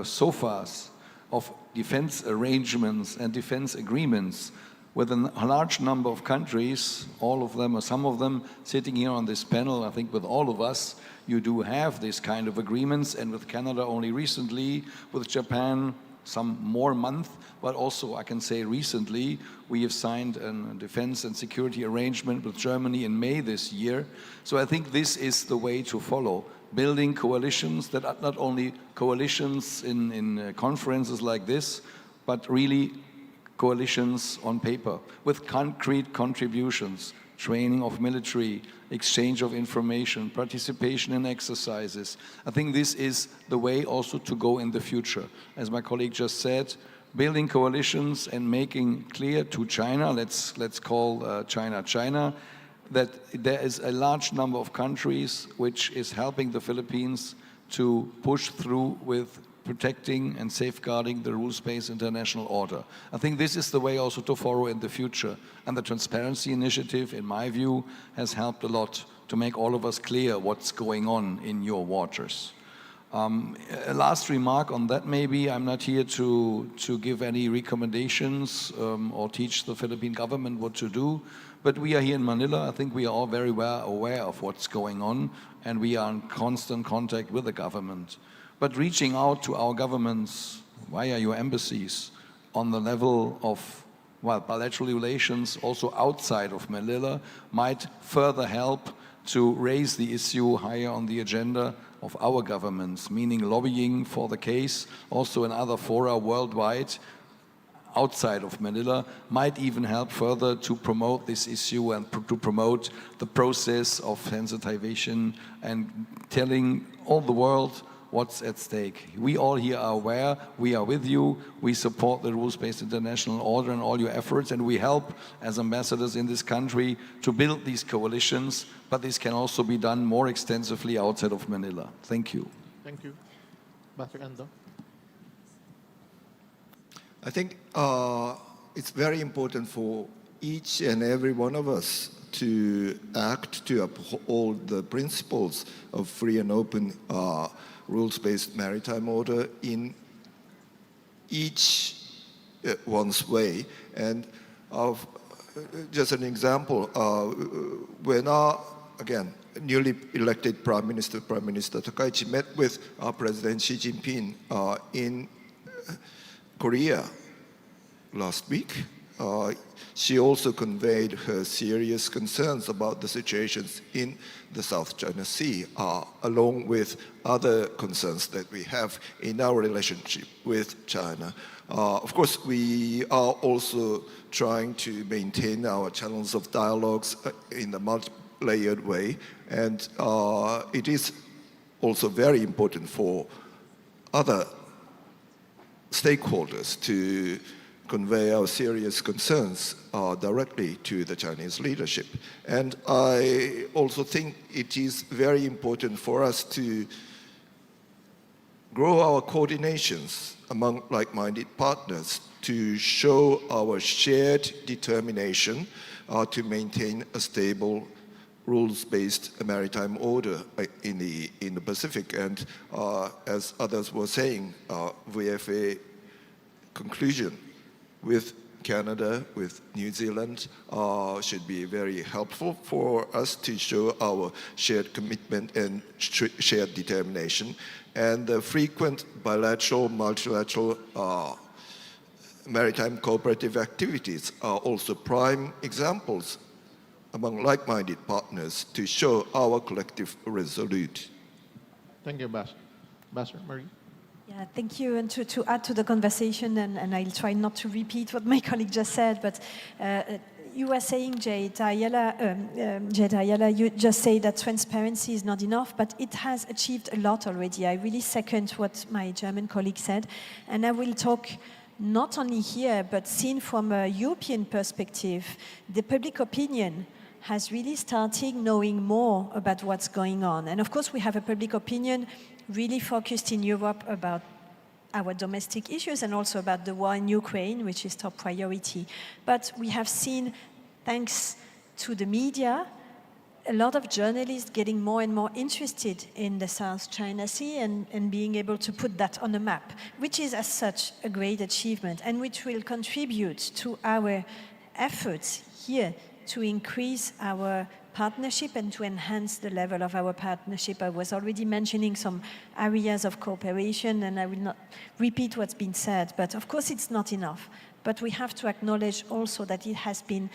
SOFAs, of defense arrangements and defense agreements with a large number of countries, all of them or some of them sitting here on this panel. I think with all of us, you do have this kind of agreements, and with Canada only recently, with Japan some more month, but also I can say recently, we have signed a defense and security arrangement with Germany in May this year. So I think this is the way to follow. Building coalitions that are not only coalitions in conferences like this, but really coalitions on paper with concrete contributions, training of military, exchange of information, participation in exercises. I think this is the way also to go in the future. As my colleague just said, building coalitions and making clear to China, let's call China, that there is a large number of countries which is helping the Philippines to push through with protecting and safeguarding the rules-based international order. I think this is the way also to follow in the future. And the Transparency Initiative, in my view, has helped a lot to make all of us clear what's going on in your waters. A last remark on that maybe. I'm not here to give any recommendations or teach the Philippine government what to do, but we are here in Manila. I think we are all very well aware of what's going on, and we are in constant contact with the government. But reaching out to our governments via your embassies on the level of, bilateral relations also outside of Manila might further help to raise the issue higher on the agenda of our governments, meaning lobbying for the case, also in other fora worldwide. outside of Manila might even help further to promote this issue and to promote the process of sensitization and telling all the world what's at stake. We all here are aware, we are with you, we support the rules-based international order and all your efforts, and we help as ambassadors in this country to build these coalitions, but this can also be done more extensively outside of Manila. Thank you. Thank you. Ambassador Ando. I think it's very important for each and every one of us to act to uphold the principles of free and open rules-based maritime order in each one's way. And just an example, when our, again, newly elected Prime Minister Takaichi met with President Xi Jinping in Korea last week, she also conveyed her serious concerns about the situations in the South China Sea, along with other concerns that we have in our relationship with China. Of course, we are also trying to maintain our channels of dialogues in a multi-layered way, and it is also very important for other stakeholders to convey our serious concerns directly to the Chinese leadership. And I also think it is very important for us to grow our coordinations among like-minded partners to show our shared determination to maintain a stable rules-based maritime order in the Pacific. And as others were saying, VFA conclusion with Canada, with New Zealand, should be very helpful for us to show our shared commitment and shared determination. And the frequent bilateral, multilateral maritime cooperative activities are also prime examples among like-minded partners to show our collective resolute. Thank you, Ambassador. Ambassador Marie. Yeah, thank you. And to add to the conversation, and I'll try not to repeat what my colleague just said, but you were saying, Jade Ayala, you just say that transparency is not enough, but it has achieved a lot already. I really second what my German colleague said, and I will talk not only here, but seen from a European perspective. The public opinion has really started knowing more about what's going on. And of course, we have a public opinion really focused in Europe about our domestic issues and also about the war in Ukraine, which is top priority. But we have seen, thanks to the media, a lot of journalists getting more and more interested in the South China Sea and being able to put that on a map, which is as such a great achievement and which will contribute to our efforts here to increase our partnership and to enhance the level of our partnership. I was already mentioning some areas of cooperation, and I will not repeat what's been said, but of course it's not enough. But we have to acknowledge also that it has been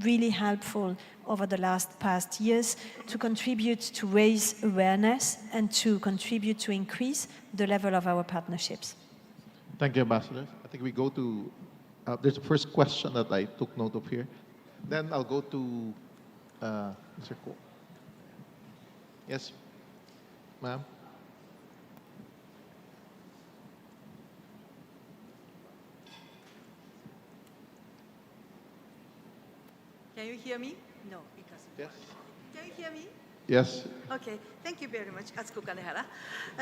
really helpful over the past years to contribute to raise awareness and to contribute to increase the level of our partnerships. Thank you, Ambassador. I think we go to, there's a first question that I took note of here. Then I'll go to Mr. Ko. Yes, ma'am. Can you hear me? No, because. Yes. Can you hear me? Yes. Okay, thank you very much, Atsuko Kanehara.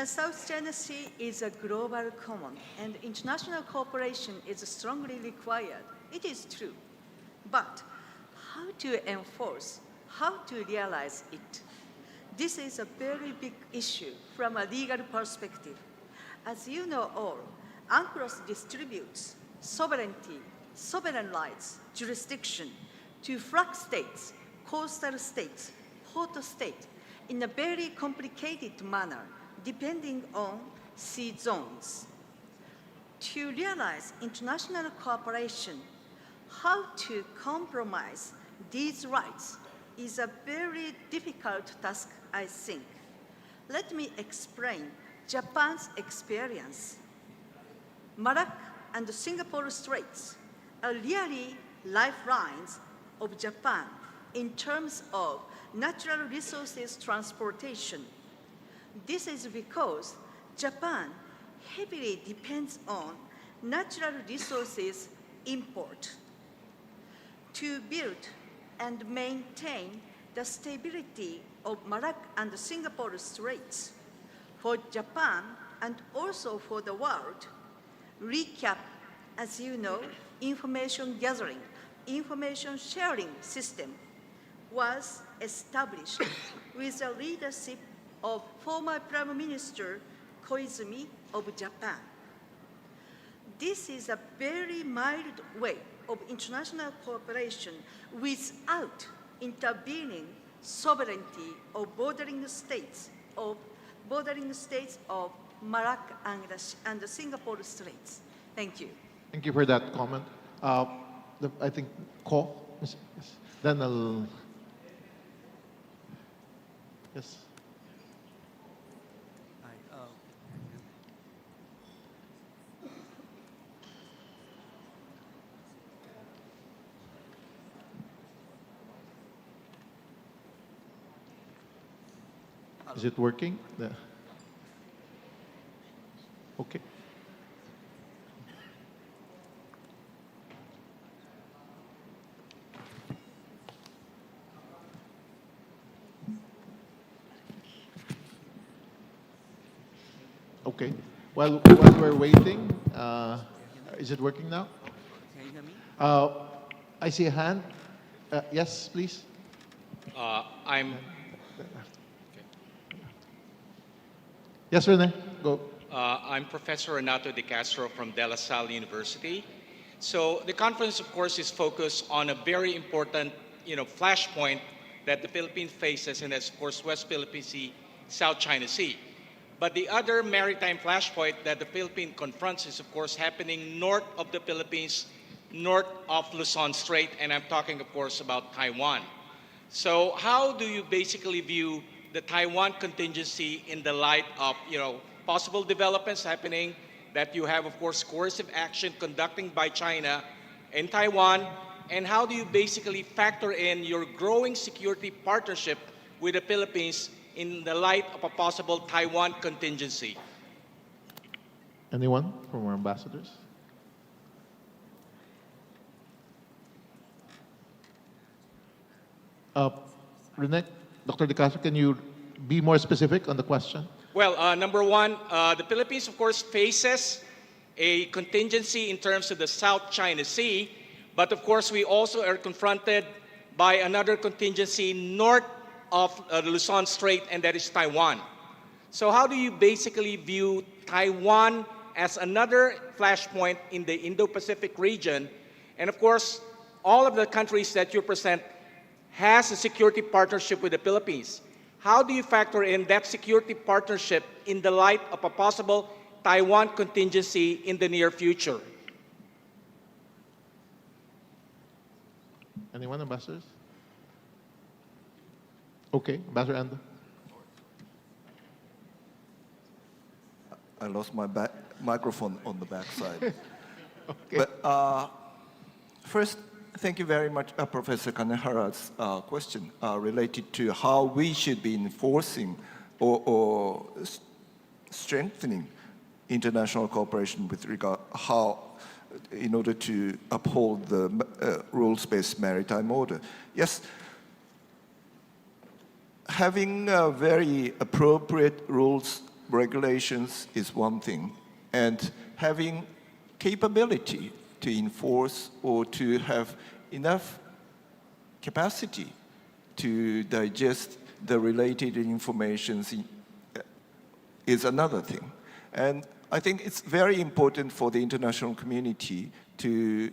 South China Sea is a global common, and international cooperation is strongly required. It is true. But how to enforce, how to realize it? This is a very big issue from a legal perspective. As you know all, UNCLOS distributes sovereignty, sovereign rights, jurisdiction to flag states, coastal states, port state in a very complicated manner depending on sea zones. To realize international cooperation, how to compromise these rights is a very difficult task, I think. Let me explain Japan's experience. Malacca and the Singapore Straits are really lifelines of Japan in terms of natural resources transportation. This is because Japan heavily depends on natural resources import. To build and maintain the stability of Malacca and the Singapore Straits for Japan and also for the world, recap, as you know, information gathering, information sharing system was established with the leadership of former Prime Minister Koizumi of Japan. This is a very mild way of international cooperation without intervening sovereignty of bordering states of Malacca and the Singapore Straits. Thank you. Thank you for that comment. I think yes. Then I'll. Yes. Is it working? Okay. Okay. While we're waiting, is it working now? Can you hear me? I see a hand. Yes, please. Yes, Rene, go. I'm Professor Renato De Castro from De La Salle University. So the conference, of course, is focused on a very important, flashpoint that the Philippines faces, and that's, of course, West Philippine Sea, South China Sea. But the other maritime flashpoint that the Philippines confronts is, of course, happening north of the Philippines, north of Luzon Strait, and I'm talking, of course, about Taiwan. So how do you basically view the Taiwan contingency in the light of, possible developments happening, that you have, of course, coercive action conducting by China in Taiwan, and how do you basically factor in your growing security partnership with the Philippines in the light of a possible Taiwan contingency? Anyone from our ambassadors? Rene, Dr. De Castro, can you be more specific on the question? Well, number one, the Philippines, of course, faces a contingency in terms of the South China Sea, but of course, we also are confronted by another contingency north of the Luzon Strait, and that is Taiwan. So how do you basically view Taiwan as another flashpoint in the Indo-Pacific region? And of course, all of the countries that you present has a security partnership with the Philippines. How do you factor in that security partnership in the light of a possible Taiwan contingency in the near future? Anyone, ambassadors? Okay, Ambassador Ando. I lost my microphone on the backside. Okay. But first, thank you very much, Professor Kanehara's question related to how we should be enforcing or strengthening international cooperation with regard in order to uphold the rules-based maritime order. Yes, having very appropriate rules, regulations is one thing, and having capability to enforce or to have enough capacity to digest the related information is another thing. And I think it's very important for the international community to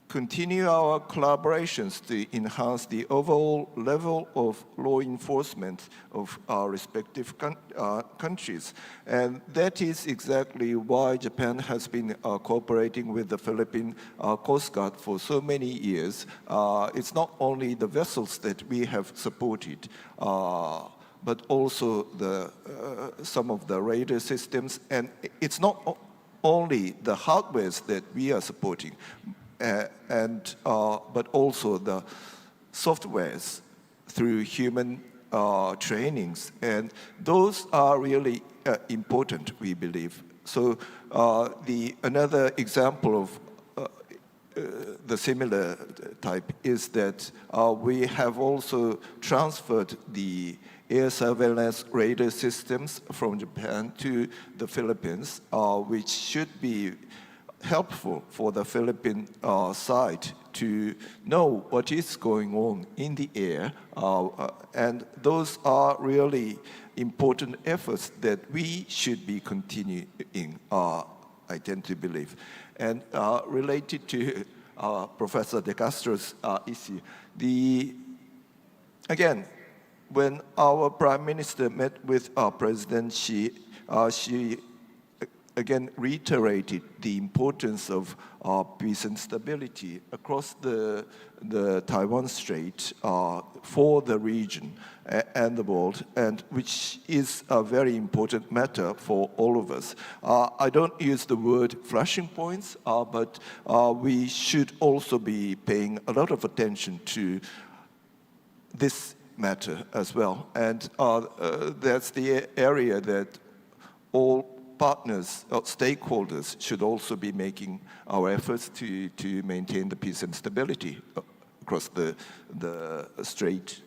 continue our collaborations to enhance the overall level of law enforcement of our respective countries. And that is exactly why Japan has been cooperating with the Philippine Coast Guard for so many years. It's not only the vessels that we have supported, but also some of the radar systems. And it's not only the hardwares that we are supporting, but also the softwares through human trainings, and those are really important, we believe. So another example of the similar type is that we have also transferred the air surveillance radar systems from Japan to the Philippines, which should be helpful for the Philippine side to know what is going on in the air. And those are really important efforts that we should be continuing, I tend to believe. And related to Professor De Castro's issue, again, when our Prime Minister met with our President, she again reiterated the importance of peace and stability across the Taiwan Strait for the region and the world, and which is a very important matter for all of us. I don't use the word flashing points, but we should also be paying a lot of attention to this matter as well. And that's the area that all partners, stakeholders should also be making our efforts to maintain the peace and stability across the strait.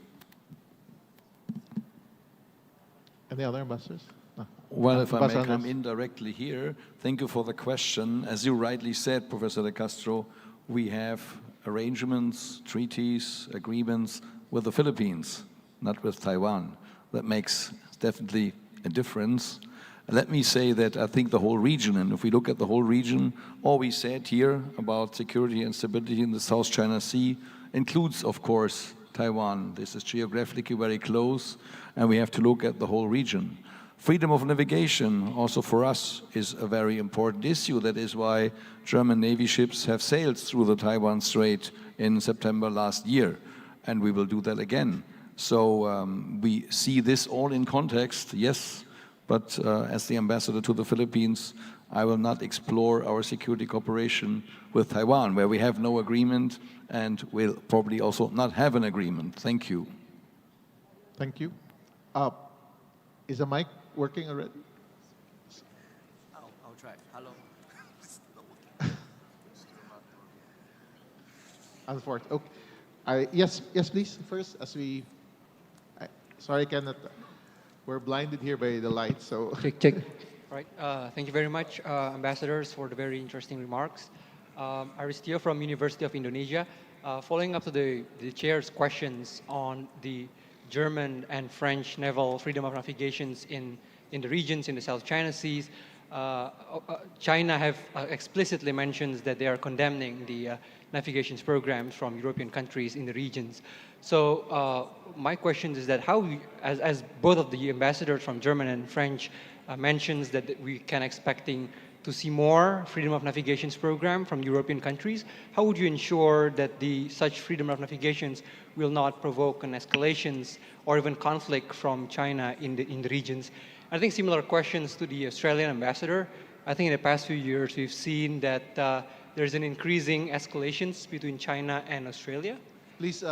Any other ambassadors? No. Well, if I may Ambassador come Andres. in directly here, thank you for the question. As you rightly said, Professor De Castro, we have arrangements, treaties, agreements with the Philippines, not with Taiwan. That makes definitely a difference. Let me say that I think the whole region, and if we look at the whole region, all we said here about security and stability in the South China Sea includes, of course, Taiwan. This is geographically very close, and we have to look at the whole region. Freedom of navigation, also for us, is a very important issue. That is why German Navy ships have sailed through the Taiwan Strait in September last year, and we will do that again. So we see this all in context, yes, but as the ambassador to the Philippines, I will not explore our security cooperation with Taiwan, where we have no agreement and will probably also not have an agreement. Thank you. Thank you. Is the mic working already? I'll try. Hello. Unfortunately. Okay. Yes, please. First, sorry, I cannot. We're blinded here by the lights, so. Check. Right. Thank you very much, ambassadors, for the very interesting remarks. Aristio from University of Indonesia. Following up to the chair's questions on the German and French naval freedom of navigations in the regions in the South China Seas, China have explicitly mentioned that they are condemning the navigations programs from European countries in the regions. So my question is that how, as both of the ambassadors from German and French mentions that we can expecting to see more freedom of navigations program from European countries, how would you ensure that such freedom of navigations will not provoke an escalations or even conflict from China in the regions? I think similar questions to the Australian ambassador. I think in the past few years we've seen that there's an increasing escalations between China and Australia. Please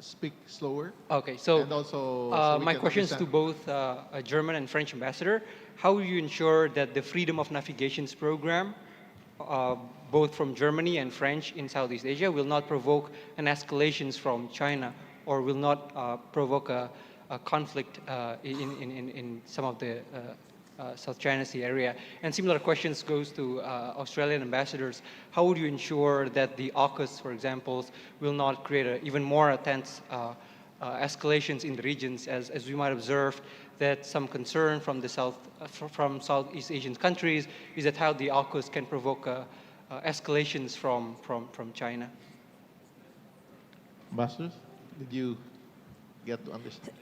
speak slower. Okay, so, and also, my questions to both a German and French ambassador. How will you ensure that the freedom of navigations program, both from Germany and French in Southeast Asia, will not provoke an escalations from China or will not provoke a conflict in some of the South China Sea area? And similar questions goes to Australian ambassadors. How would you ensure that the AUKUS, for example, will not create even more tense escalations in the regions, as we might observe that some concern from the from Southeast Asian countries is that how the AUKUS can provoke escalations from China? Ambassadors, did you get to understand?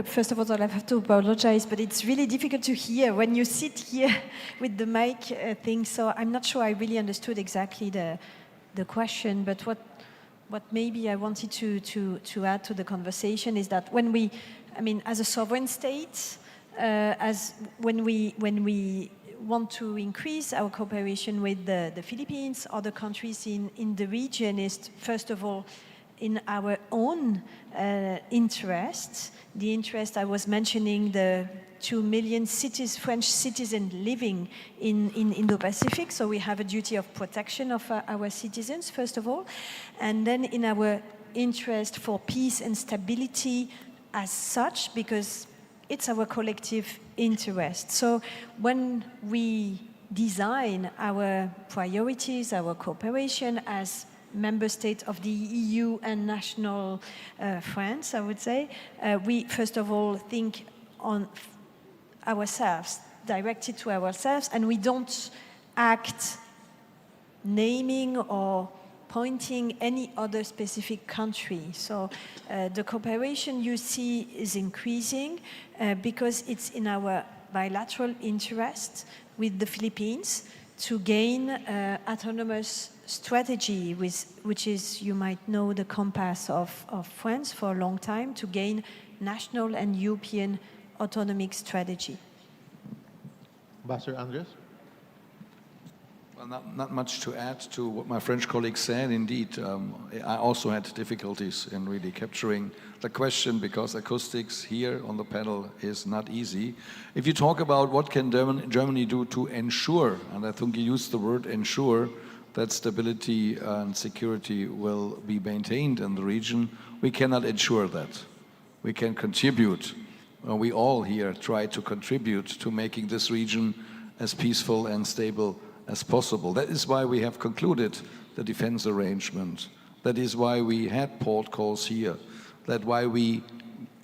First of all, I have to apologize, but it's really difficult to hear when you sit here with the mic thing. So I'm not sure I really understood exactly the question. But what maybe I wanted to add to the conversation is that when we, I mean, as a sovereign state, when we want to increase our cooperation with the Philippines, other countries in the region is, first of all, in our own interests. The interest I was mentioning, the 2 million French citizens living in Indo-Pacific, so we have a duty of protection of our citizens, first of all, and then in our interest for peace and stability as such, because it's our collective interest. So when we design our priorities, our cooperation as member state of the EU and national France, I would say, we first of all think on ourselves, directed to ourselves, and we don't act naming or pointing any other specific country. So the cooperation you see is increasing because it's in our bilateral interest with the Philippines to gain autonomous strategy, which is, you might know, the compass of France for a long time, to gain national and European autonomic strategy. Ambassador Andres? Well, not much to add to what my French colleague said. Indeed, I also had difficulties in really capturing the question because acoustics here on the panel is not easy. If you talk about what can Germany do to ensure, and I think you used the word ensure, that stability and security will be maintained in the region, we cannot ensure that. We can contribute. We all here try to contribute to making this region as peaceful and stable as possible. That is why we have concluded the defense arrangement. That is why we had port calls here. That's why we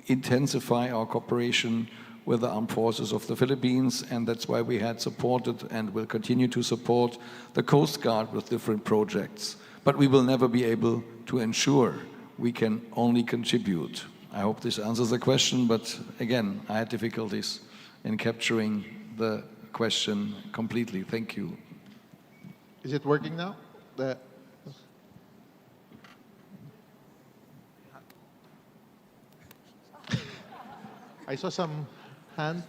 intensify our cooperation with the armed forces of the Philippines, and that's why we had supported and will continue to support the Coast Guard with different projects. But we will never be able to ensure. We can only contribute. I hope this answers the question, but again, I had difficulties in capturing the question completely. Thank you. Is it working now? I saw some hand.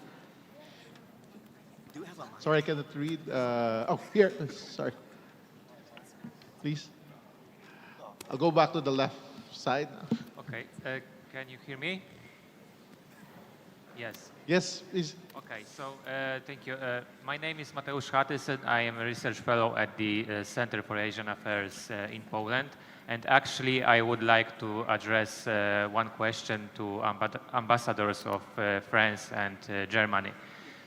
Sorry, I cannot read. Oh, here. Sorry. Please. I'll go back to the left side. Okay. Can you hear me? Yes. Yes, please. Okay, so thank you. My name is Mateusz Hatysen. I am a research fellow at the Center for Asian Affairs in Poland. And actually, I would like to address one question to ambassadors of France and Germany.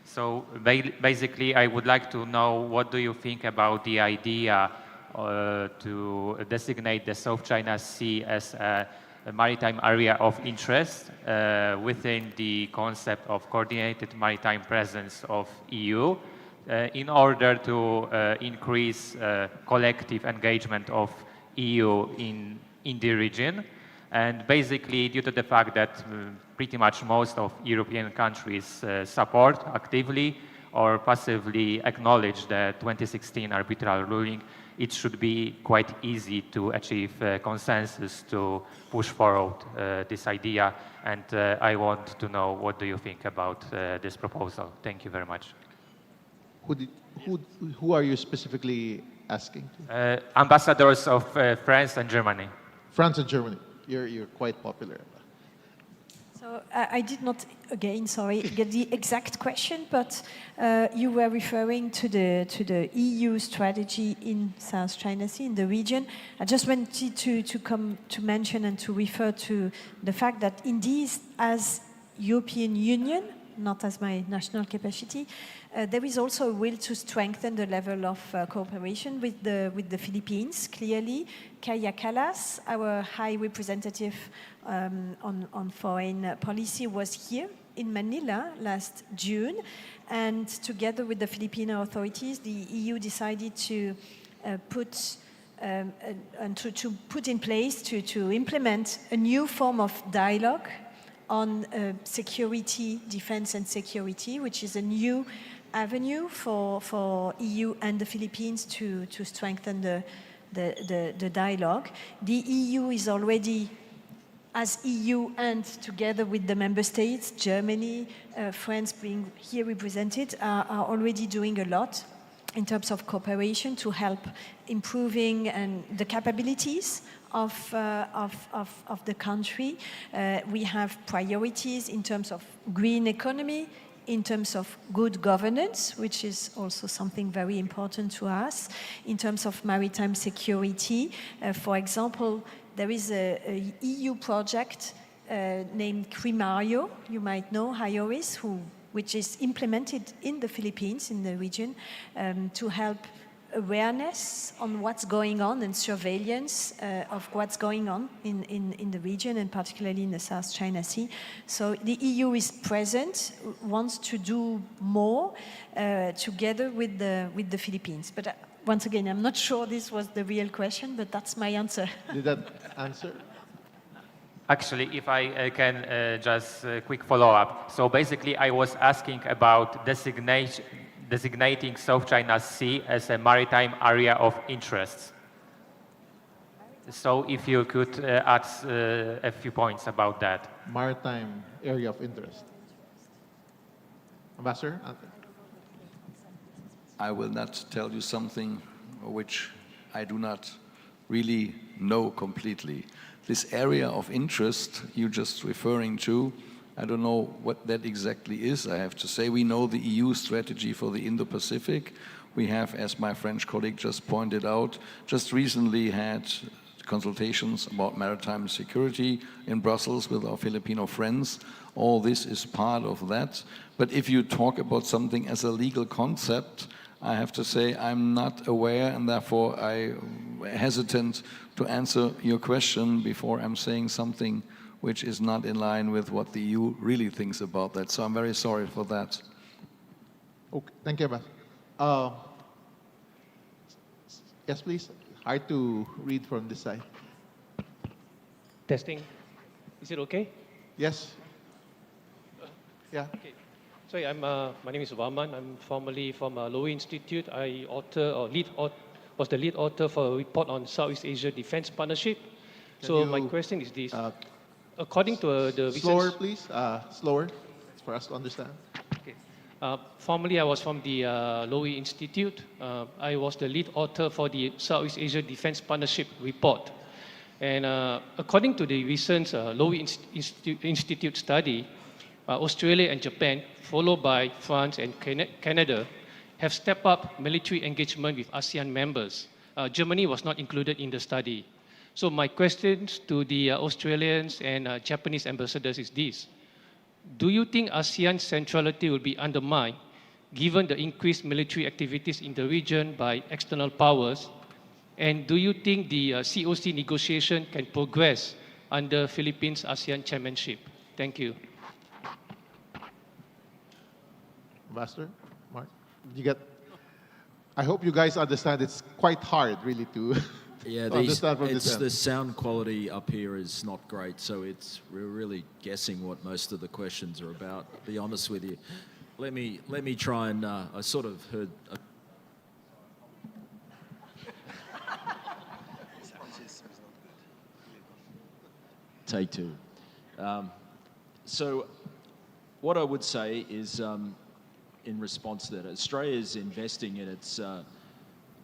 So basically, I would like to know, what do you think about the idea to designate the South China Sea as a maritime area of interest within the concept of coordinated maritime presence of EU in order to increase collective engagement of EU in the region. And basically, due to the fact that pretty much most of European countries support actively or passively acknowledge the 2016 arbitral ruling, it should be quite easy to achieve consensus to push forward this idea. And I want to know, what do you think about this proposal? Thank you very much. Who are you specifically asking to? Ambassadors of France and Germany. France and Germany. You're quite popular. So I did not, again, sorry, get the exact question, but you were referring to the EU strategy in South China Sea, in the region. I just wanted to mention and to refer to the fact that indeed, as European Union, not as my national capacity, there is also a will to strengthen the level of cooperation with the Philippines. Clearly, Kaya Kallas, our High Representative on Foreign Policy, was here in Manila last June, and together with the Filipino authorities, the EU decided to put in place, to implement a new form of dialogue on security, defense and security, which is a new avenue for EU and the Philippines to strengthen the dialogue. The EU is already as EU and together with the member states, Germany, France being here represented, are already doing a lot in terms of cooperation to help improving and the capabilities of the country. We have priorities in terms of green economy, in terms of good governance, which is also something very important to us, in terms of maritime security. For example, there is a EU project named CRIMARIO, you might know, HIORIS, which is implemented in the Philippines, in the region, to help awareness on what's going on and surveillance of what's going on in the region, and particularly in the South China Sea. So the EU is present, wants to do more together with the Philippines. But once again, I'm not sure this was the real question, but that's my answer. Did that answer? Actually, if I can just quick follow-up. So basically, I was asking about designating South China Sea as a maritime area of interest. So if you could add a few points about that. Maritime area of interest. Ambassador? I will not tell you something which I do not really know completely. This area of interest you're just referring to, I don't know what that exactly is, I have to say. We know the EU strategy for the Indo-Pacific. We have, as my French colleague just pointed out, just recently had consultations about maritime security in Brussels with our Filipino friends. All this is part of that. But if you talk about something as a legal concept, I have to say I'm not aware, and therefore I'm hesitant to answer your question before I'm saying something which is not in line with what the EU really thinks about that. So I'm very sorry for that. Okay, thank you, Ambassador. Yes, please. Hard to read from this side. Testing. Is it okay? Yes. Yeah. Okay. Sorry, my name is Vaman. I'm formerly from Lowy Institute. I was the lead author for a report on Southeast Asia Defense Partnership. So my question is this. According to the recent... Slower, please. Slower, for us to understand. Okay. Formerly, I was from the Lowy Institute. I was the lead author for the Southeast Asia Defense Partnership report. And according to the recent Lowy Institute study, Australia and Japan, followed by France and Canada, have stepped up military engagement with ASEAN members. Germany was not included in the study. So my questions to the Australians and Japanese ambassadors is this. Do you think ASEAN's centrality will be undermined given the increased military activities in the region by external powers? And do you think the COC negotiation can progress under Philippines ASEAN chairmanship? Thank you. Ambassador, Mark, did you get? I hope you guys understand. It's quite hard, really, to, Yeah, to understand from this end. the sound quality up here is not great, so we're really guessing what most of the questions are about. To be honest with you, let me try and I sort of heard. Take two. So, what I would say is, in response to that, Australia is investing in its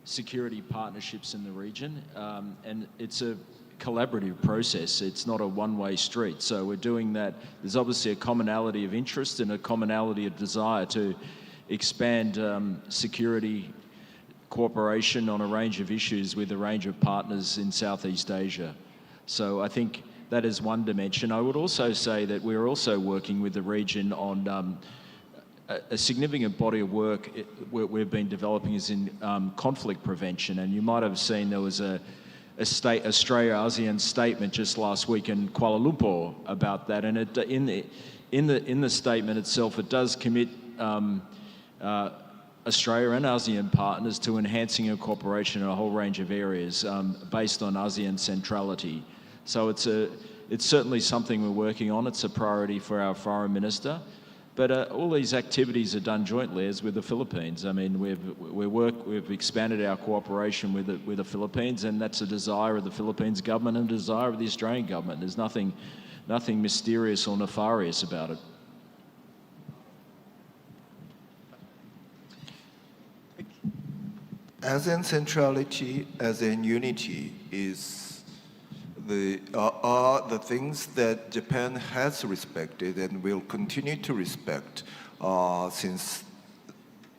security partnerships in the region, and it's a collaborative process. It's not a one-way street. So we're doing that. There's obviously a commonality of interest and a commonality of desire to expand security cooperation on a range of issues with a range of partners in Southeast Asia. So I think that is one dimension. I would also say that we're also working with the region on a significant body of work we've been developing is in conflict prevention, and you might have seen there was a Australia-ASEAN statement just last week in Kuala Lumpur about that, and it, in the statement itself, it does commit Australia and ASEAN partners to enhancing our cooperation in a whole range of areas based on ASEAN centrality. So it's certainly something we're working on. It's a priority for our foreign minister. But all these activities are done jointly, as with the Philippines. I mean, we've expanded our cooperation with the Philippines, and that's a desire of the Philippines government and a desire of the Australian government. There's nothing nothing mysterious or nefarious about it. ASEAN centrality, ASEAN unity are the things that Japan has respected and will continue to respect since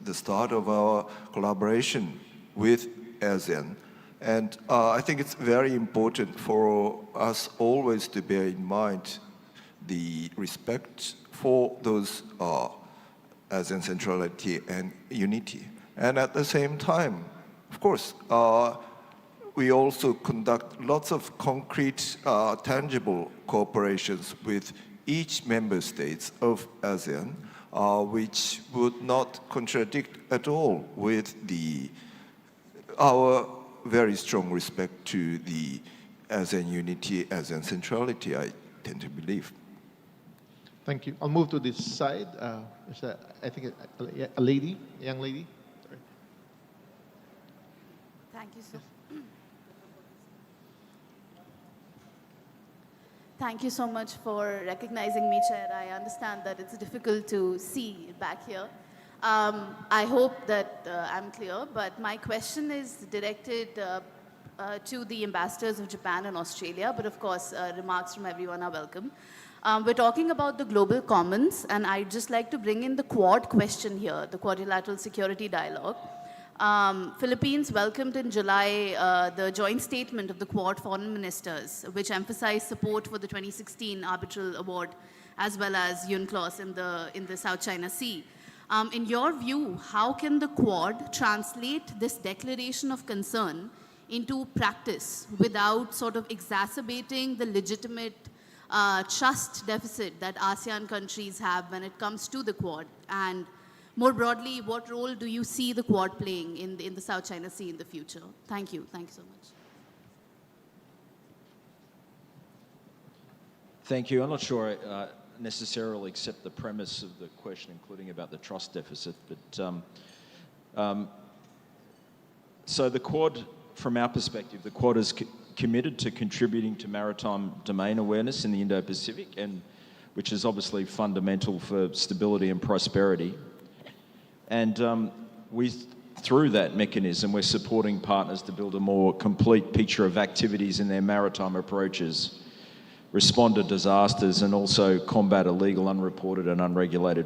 the start of our collaboration with ASEAN. And I think it's very important for us always to bear in mind the respect for those ASEAN centrality and unity. And at the same time, of course, we also conduct lots of concrete, tangible cooperations with each member states of ASEAN, which would not contradict at all with our very strong respect to the ASEAN unity, ASEAN centrality, I tend to believe. Thank you. I'll move to this side. There's I think a lady, a young lady. Sorry. Thank you so Thank you so much for recognizing me, Chair. I understand that it's difficult to see back here. I hope that I'm clear, but my question is directed to the ambassadors of Japan and Australia, but of course, remarks from everyone are welcome. We're talking about the global commons, and I'd just like to bring in the Quad question here, the Quadrilateral Security Dialogue. Philippines welcomed in July the joint statement of the Quad foreign ministers, which emphasized support for the 2016 arbitral award, as well as UNCLOS in the South China Sea. In your view, how can the Quad translate this declaration of concern into practice without sort of exacerbating the legitimate trust deficit that ASEAN countries have when it comes to the Quad? And more broadly, what role do you see the Quad playing in the South China Sea in the future? Thank you. Thank you so much. Thank you. I'm not sure I necessarily accept the premise of the question, including about the trust deficit. But so the Quad, from our perspective, the Quad is committed to contributing to maritime domain awareness in the Indo-Pacific, and which is obviously fundamental for stability and prosperity. And through that mechanism, we're supporting partners to build a more complete picture of activities in their maritime approaches, respond to disasters, and also combat illegal, unreported and unregulated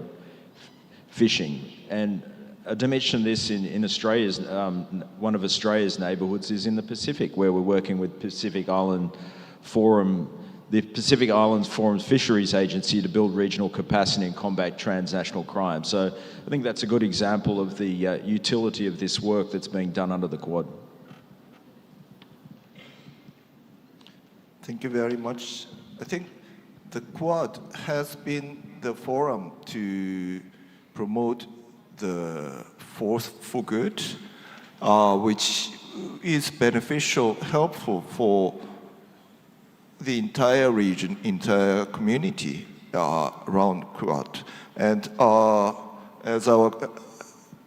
fishing. And a dimension of this in Australia's, one of Australia's neighbourhoods is in the Pacific, where we're working with Pacific Island Forum, the Pacific Islands Forum's Fisheries Agency, to build regional capacity and combat transnational crime. So I think that's a good example of the utility of this work that's being done under the Quad. Thank you very much. I think the Quad has been the forum to promote the force for good, which is beneficial, helpful for the entire region, entire community around Quad. And as our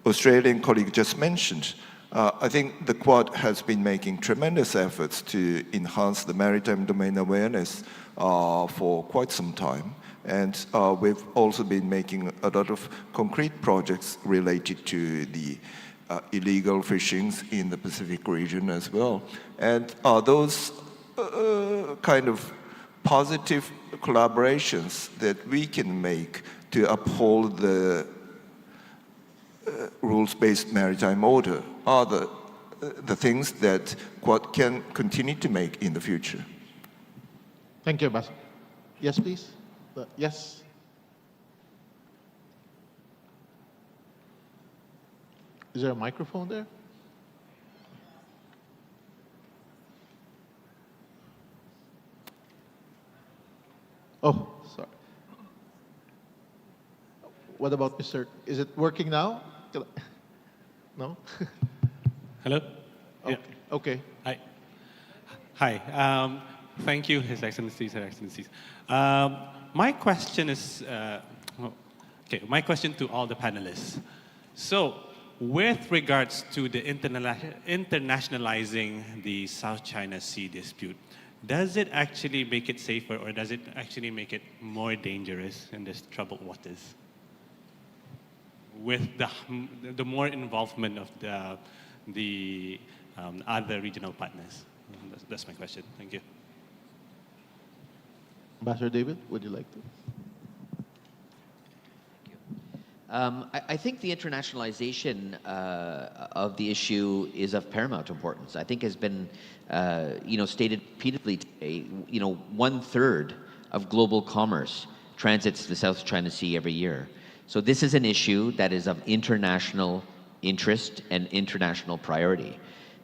Australian colleague just mentioned, I think the Quad has been making tremendous efforts to enhance the maritime domain awareness for quite some time. And we've also been making a lot of concrete projects related to the illegal fishings in the Pacific region as well. And those kind of positive collaborations that we can make to uphold the rules-based maritime order are the things that Quad can continue to make in the future. Thank you, Ambassador. Yes, please. Yes. Is there a microphone there? Oh, sorry. What about Mr. Is it working now? No? Hello? Okay. Okay. Hi. Hi. Thank you, His Excellencies, Her Excellencies. My question is, my question to all the panelists. So, with regards to the internationalizing the South China Sea dispute, does it actually make it safer, or does it actually make it more dangerous in this troubled waters with the more involvement of the other regional partners? That's my question. Thank you. Ambassador David, would you like to? I think the internationalization of the issue is of paramount importance. I think has been, stated repeatedly today. 1/3 of global commerce transits the South China Sea every year. So this is an issue that is of international interest and international priority.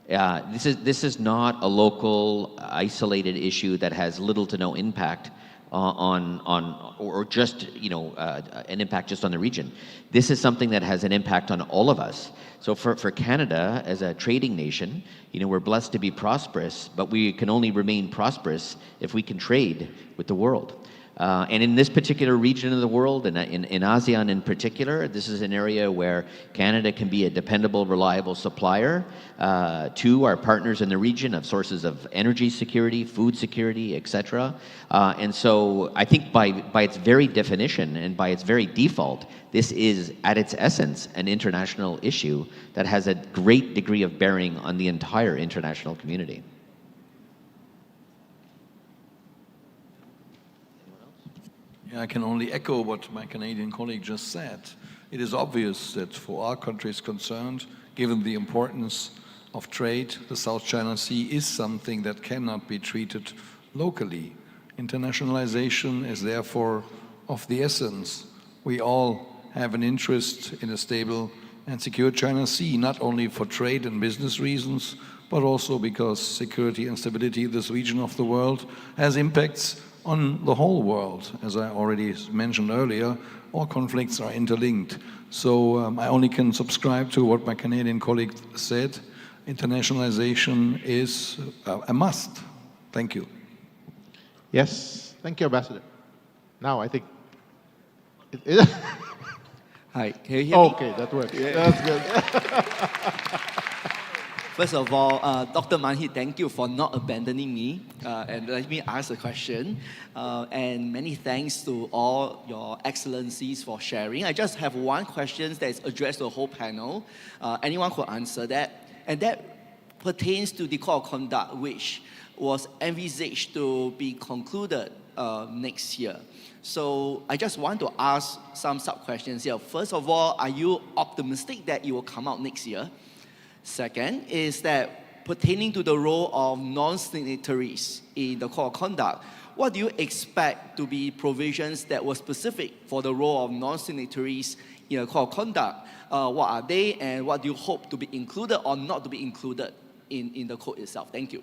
This is not a local, isolated issue that has little to no impact or just an impact just on the region. This is something that has an impact on all of us. So for Canada as a trading nation, we're blessed to be prosperous, but we can only remain prosperous if we can trade with the world. And in this particular region of the world, and in ASEAN in particular, this is an area where Canada can be a dependable, reliable supplier to our partners in the region of sources of energy security, food security, etc. And so I think by its very definition and by its very default, this is at its essence an international issue that has a great degree of bearing on the entire international community. I can only echo what my Canadian colleague just said. It is obvious that for our countries concerned, given the importance of trade, the South China Sea is something that cannot be treated locally. Internationalization is therefore of the essence. We all have an interest in a stable and secure China Sea, not only for trade and business reasons, but also because security and stability in this region of the world has impacts on the whole world. As I already mentioned earlier, all conflicts are interlinked. So I only can subscribe to what my Canadian colleague said. Internationalization is a must. Thank you. Yes, thank you, Ambassador. Now I think. Hi, can you hear me? Okay, that works. Yeah. That's good. First of all, Dr. Manhit, thank you for not abandoning me and let me ask a question. And many thanks to all your excellencies for sharing. I just have one question that is addressed to the whole panel. Anyone could answer that. And that pertains to the code of conduct, which was envisaged to be concluded next year. So I just want to ask some sub-questions here. First of all, are you optimistic that it will come out next year? Second is that pertaining to the role of non-signatories in the code of conduct, what do you expect to be provisions that were specific for the role of non-signatories in the code of conduct? What are they, and what do you hope to be included or not to be included in the code itself? Thank you.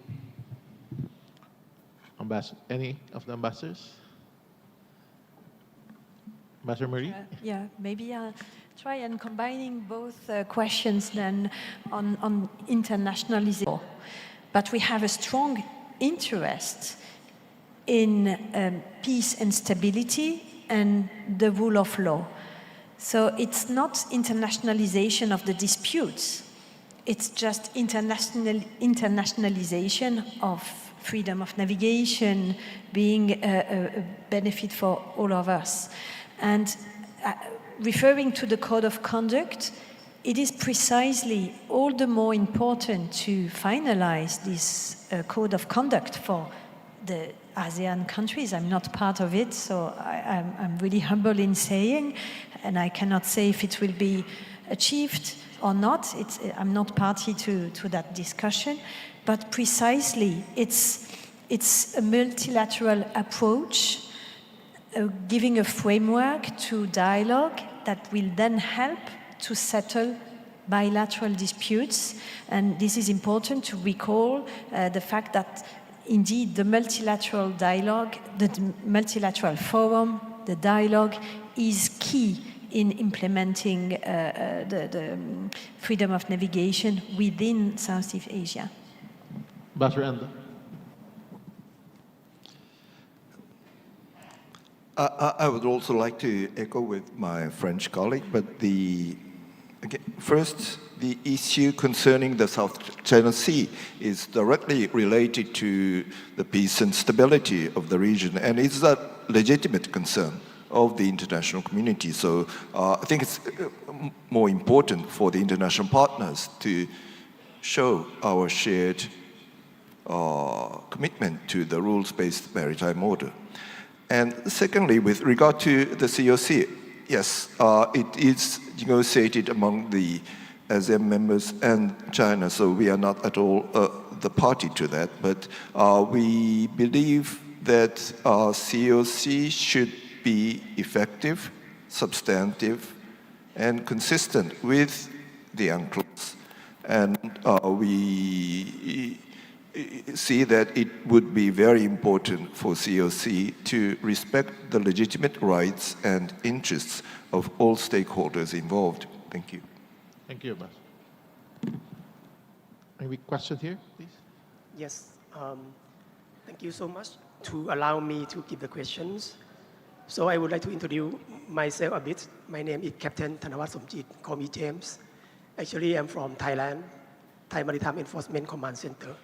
Any of the ambassadors? Ambassador Marie? Maybe I'll try and combining both questions then on internationalization. But we have a strong interest in peace and stability and the rule of law. So it's not internationalization of the disputes. It's just internationalization of freedom of navigation being a benefit for all of us. And referring to the code of conduct, it is precisely all the more important to finalize this code of conduct for the ASEAN countries. I'm not part of it, so I'm really humble in saying, and I cannot say if it will be achieved or not. I'm not party to that discussion, but precisely it's a multilateral approach, giving a framework to dialogue that will then help to settle bilateral disputes. And this is important to recall the fact that indeed the multilateral dialogue, the multilateral forum, the dialogue is key in implementing the freedom of navigation within Southeast Asia. Ambassador. I would also like to echo with my French colleague, but the Okay. First, the issue concerning the South China Sea is directly related to the peace and stability of the region, and it's a legitimate concern of the international community. So I think it's more important for the international partners to show our shared commitment to the rules-based maritime order. And secondly, with regard to the COC, yes, it is negotiated among the ASEAN members and China, so we are not at all the party to that. But we believe that COC should be effective, substantive, and consistent with the UNCLOS. And we see that it would be very important for COC to respect the legitimate rights and interests of all stakeholders involved. Thank you. Thank you, Ambassador. Any question here, please? Yes. Thank you so much to allow me to give the questions. So I would like to introduce myself a bit. My name is Captain Thanawat Somjit. Call me James. Actually, I'm from Thailand, Thai Maritime Enforcement Command Center.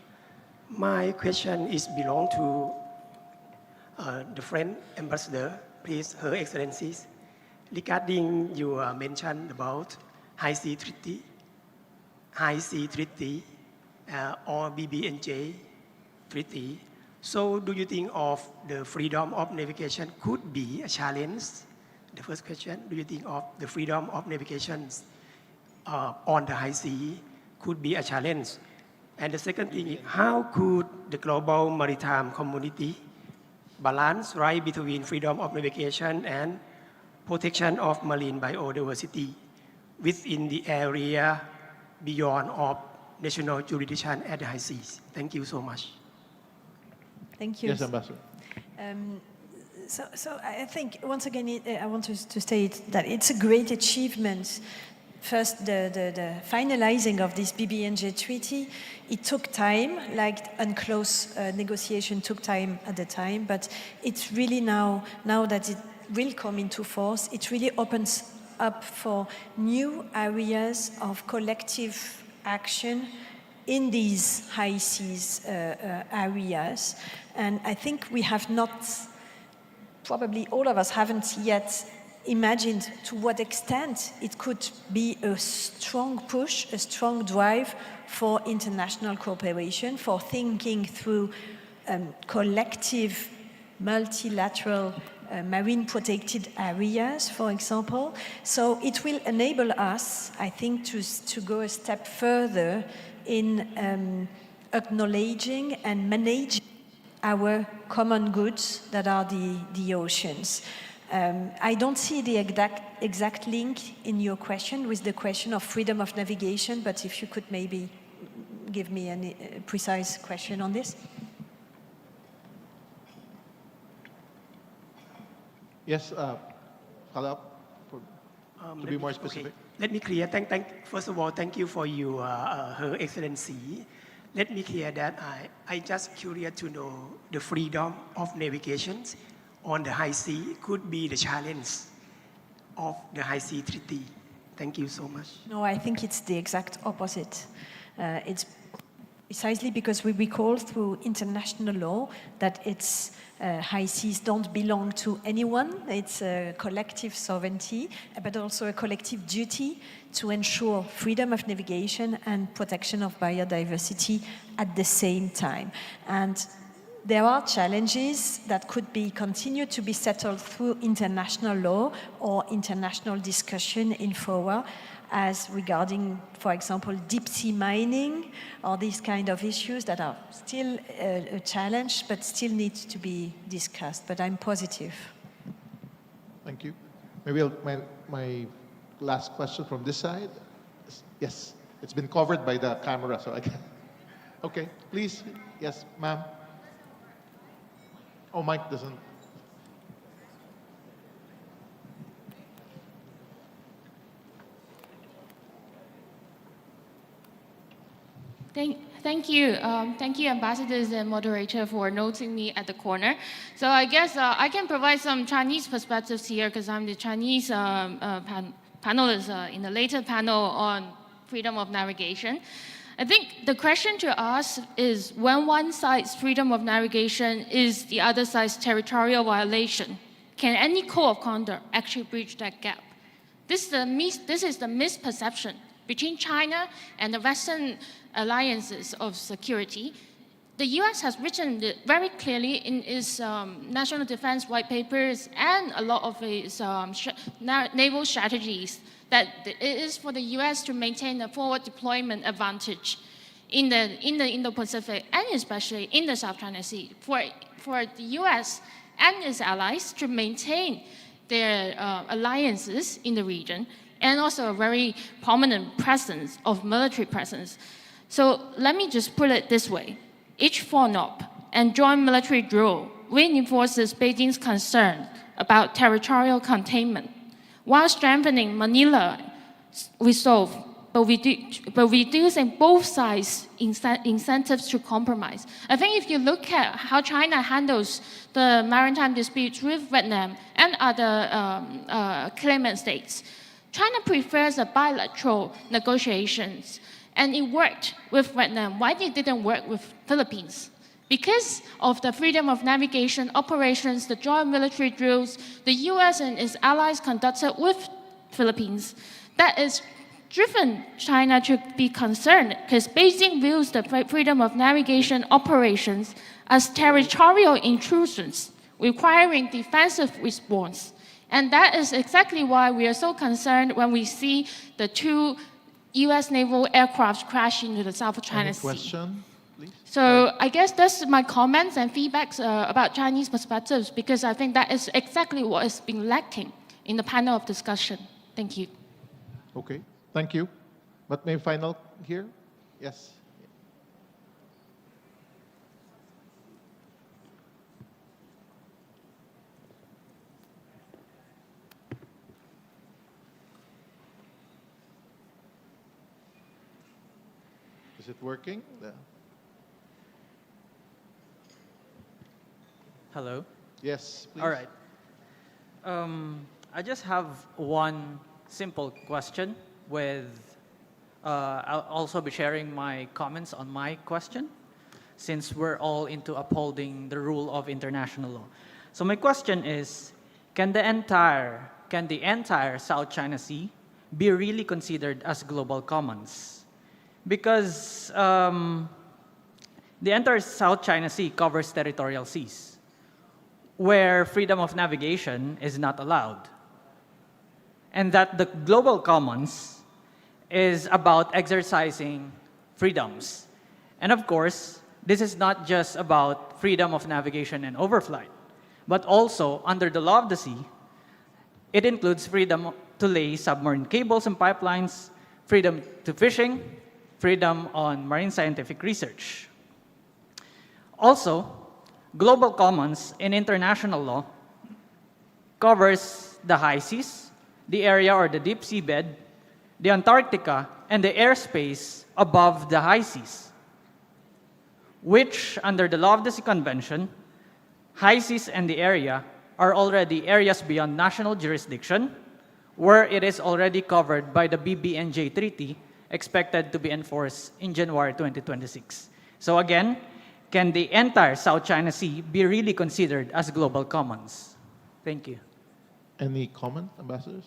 My question is belong to the friend ambassador, please, Her Excellencies, regarding your mention about High Sea Treaty, or BBNJ Treaty. So do you think of the freedom of navigation could be a challenge? The first question, do you think of the freedom of navigation on the high sea could be a challenge? And the second thing is, how could the global maritime community balance right between freedom of navigation and protection of marine biodiversity within the area beyond of national jurisdiction at the high seas? Thank you so much. Thank you. Yes, Ambassador. So I think, once again, I want to state that it's a great achievement. First, the finalizing of this BBNJ treaty, it took time, like UNCLOS negotiation took time at the time, but it's really now that it will come into force, it really opens up for new areas of collective action in these high seas areas. And I think we have not, probably all of us haven't yet imagined to what extent it could be a strong push, a strong drive for international cooperation, for thinking through collective multilateral marine protected areas, for example. So it will enable us, I think, to go a step further in acknowledging and managing our common goods that are the oceans. I don't see the exact link in your question with the question of freedom of navigation, but if you could maybe give me a precise question on this. Yes, follow-up, to be more specific. Okay. Let me clear. First of all, thank you for your Her Excellency. Let me clear that I just curious to know the freedom of navigation on the high sea could be the challenge of the High Sea Treaty. Thank you so much. No, I think it's the exact opposite. It's precisely because we recall through international law that it's high seas don't belong to anyone. It's a collective sovereignty, but also a collective duty to ensure freedom of navigation and protection of biodiversity at the same time. And there are challenges that could be continued to be settled through international law or international discussion in fora, as regarding, for example, deep sea mining or these kind of issues that are still a challenge but still need to be discussed. But I'm positive. Thank you. Maybe my last question from this side. Yes, it's been covered by the camera, so I can. Okay, please. Yes, ma'am. Oh, Mike doesn't. Thank you. Thank you, ambassadors and moderator, for noting me at the corner. So I guess I can provide some Chinese perspectives here because I'm the Chinese panelists in the later panel on freedom of navigation. I think the question to ask is when one side's freedom of navigation is the other side's territorial violation, can any code of conduct actually bridge that gap? This is the misperception between China and the Western alliances of security. The US has written it very clearly in its national defense white papers and a lot of its naval strategies that it is for the US to maintain a forward deployment advantage in the Indo-Pacific and especially in the South China Sea. For the US and its allies to maintain their alliances in the region and also a very prominent presence of military presence. So let me just put it this way. Each FONOP and joint military drill reinforces Beijing's concern about territorial containment while strengthening Manila resolve, but reducing both sides' incentives to compromise. I think if you look at how China handles the maritime disputes with Vietnam and other claimant states, China prefers a bilateral negotiations, and it worked with Vietnam. Why it didn't work with Philippines? Because of the freedom of navigation operations, the joint military drills the US and its allies conducted with Philippines, that is driven China to be concerned because Beijing views the freedom of navigation operations as territorial intrusions requiring defensive response. And that is exactly why we are so concerned when we see the two US naval aircraft crash into the South China Sea. Question, please? So I guess that's my comments and feedbacks about Chinese perspectives because I think that is exactly what is being lacking in the panel of discussion. Thank you. Okay, thank you. But my final here? Yes. Is it working? Hello? Yes, please. All right. I just have one simple question with, I'll also be sharing my comments on my question since we're all into upholding the rule of international law. So my question is, can the entire South China Sea be really considered as global commons? Because the entire South China Sea covers territorial seas where freedom of navigation is not allowed. And that the global commons is about exercising freedoms. And of course, this is not just about freedom of navigation and overflight, but also under the law of the sea, it includes freedom to lay submarine cables and pipelines, freedom to fishing, freedom on marine scientific research. Also, global commons in international law covers the high seas, the area or the deep seabed, the Antarctica, and the airspace above the high seas, which under the law of the sea convention, high seas and the area are already areas beyond national jurisdiction, where it is already covered by the BBNJ Treaty expected to be enforced in January 2026. So again, can the entire South China Sea be really considered as global commons? Thank you. Any comment, ambassadors?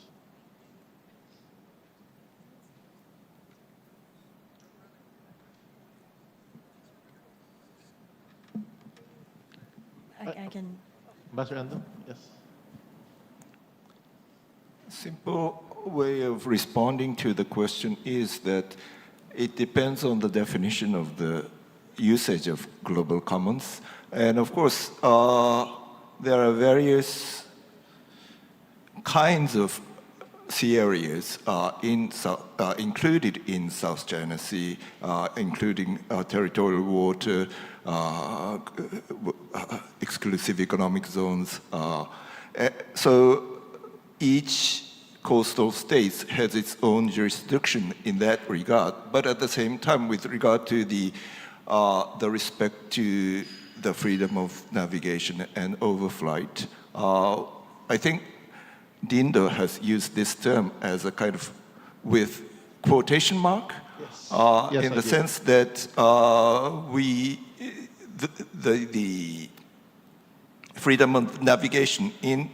I can. Ambassador Ando? Yes. Simple way of responding to the question is that it depends on the definition of the usage of global commons. And of course, there are various kinds of sea areas included in South China Sea, including territorial water, exclusive economic zones. So each coastal state has its own jurisdiction in that regard. But at the same time, with regard to the respect to the freedom of navigation and overflight, I think Dindo has used this term as a kind of with quotation mark, Yes, in I the did. sense that the freedom of navigation in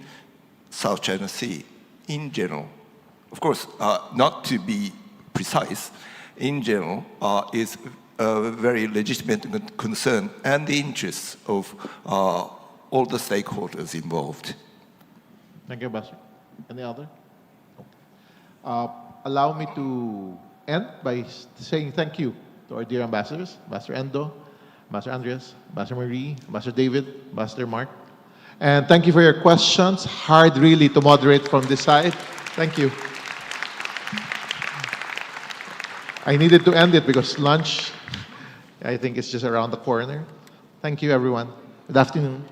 South China Sea in general, of course, not to be precise, in general, is a very legitimate concern and the interests of all the stakeholders involved. Thank you, Ambassador. Any other? Allow me to end by saying thank you to our dear ambassadors, Ambassador Endo, Ambassador Andreas, Ambassador Marie, Ambassador David, Ambassador Mark. And thank you for your questions. Hard really to moderate from this side. Thank you. I needed to end it because lunch, I think, is just around the corner. Thank you, everyone. Good afternoon.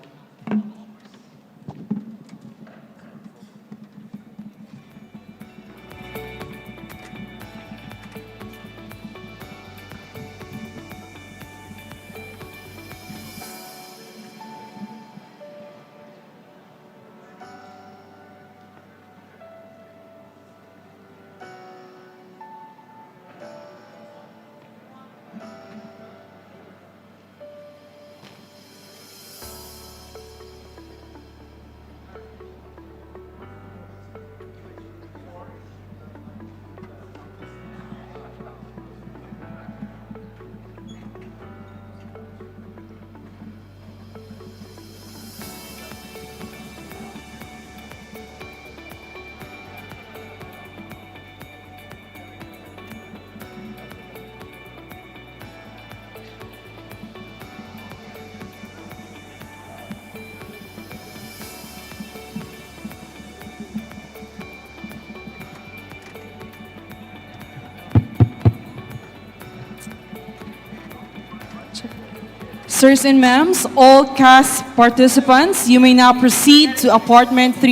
Sirs and ma'ams, all cast participants, you may now proceed to apartment 3.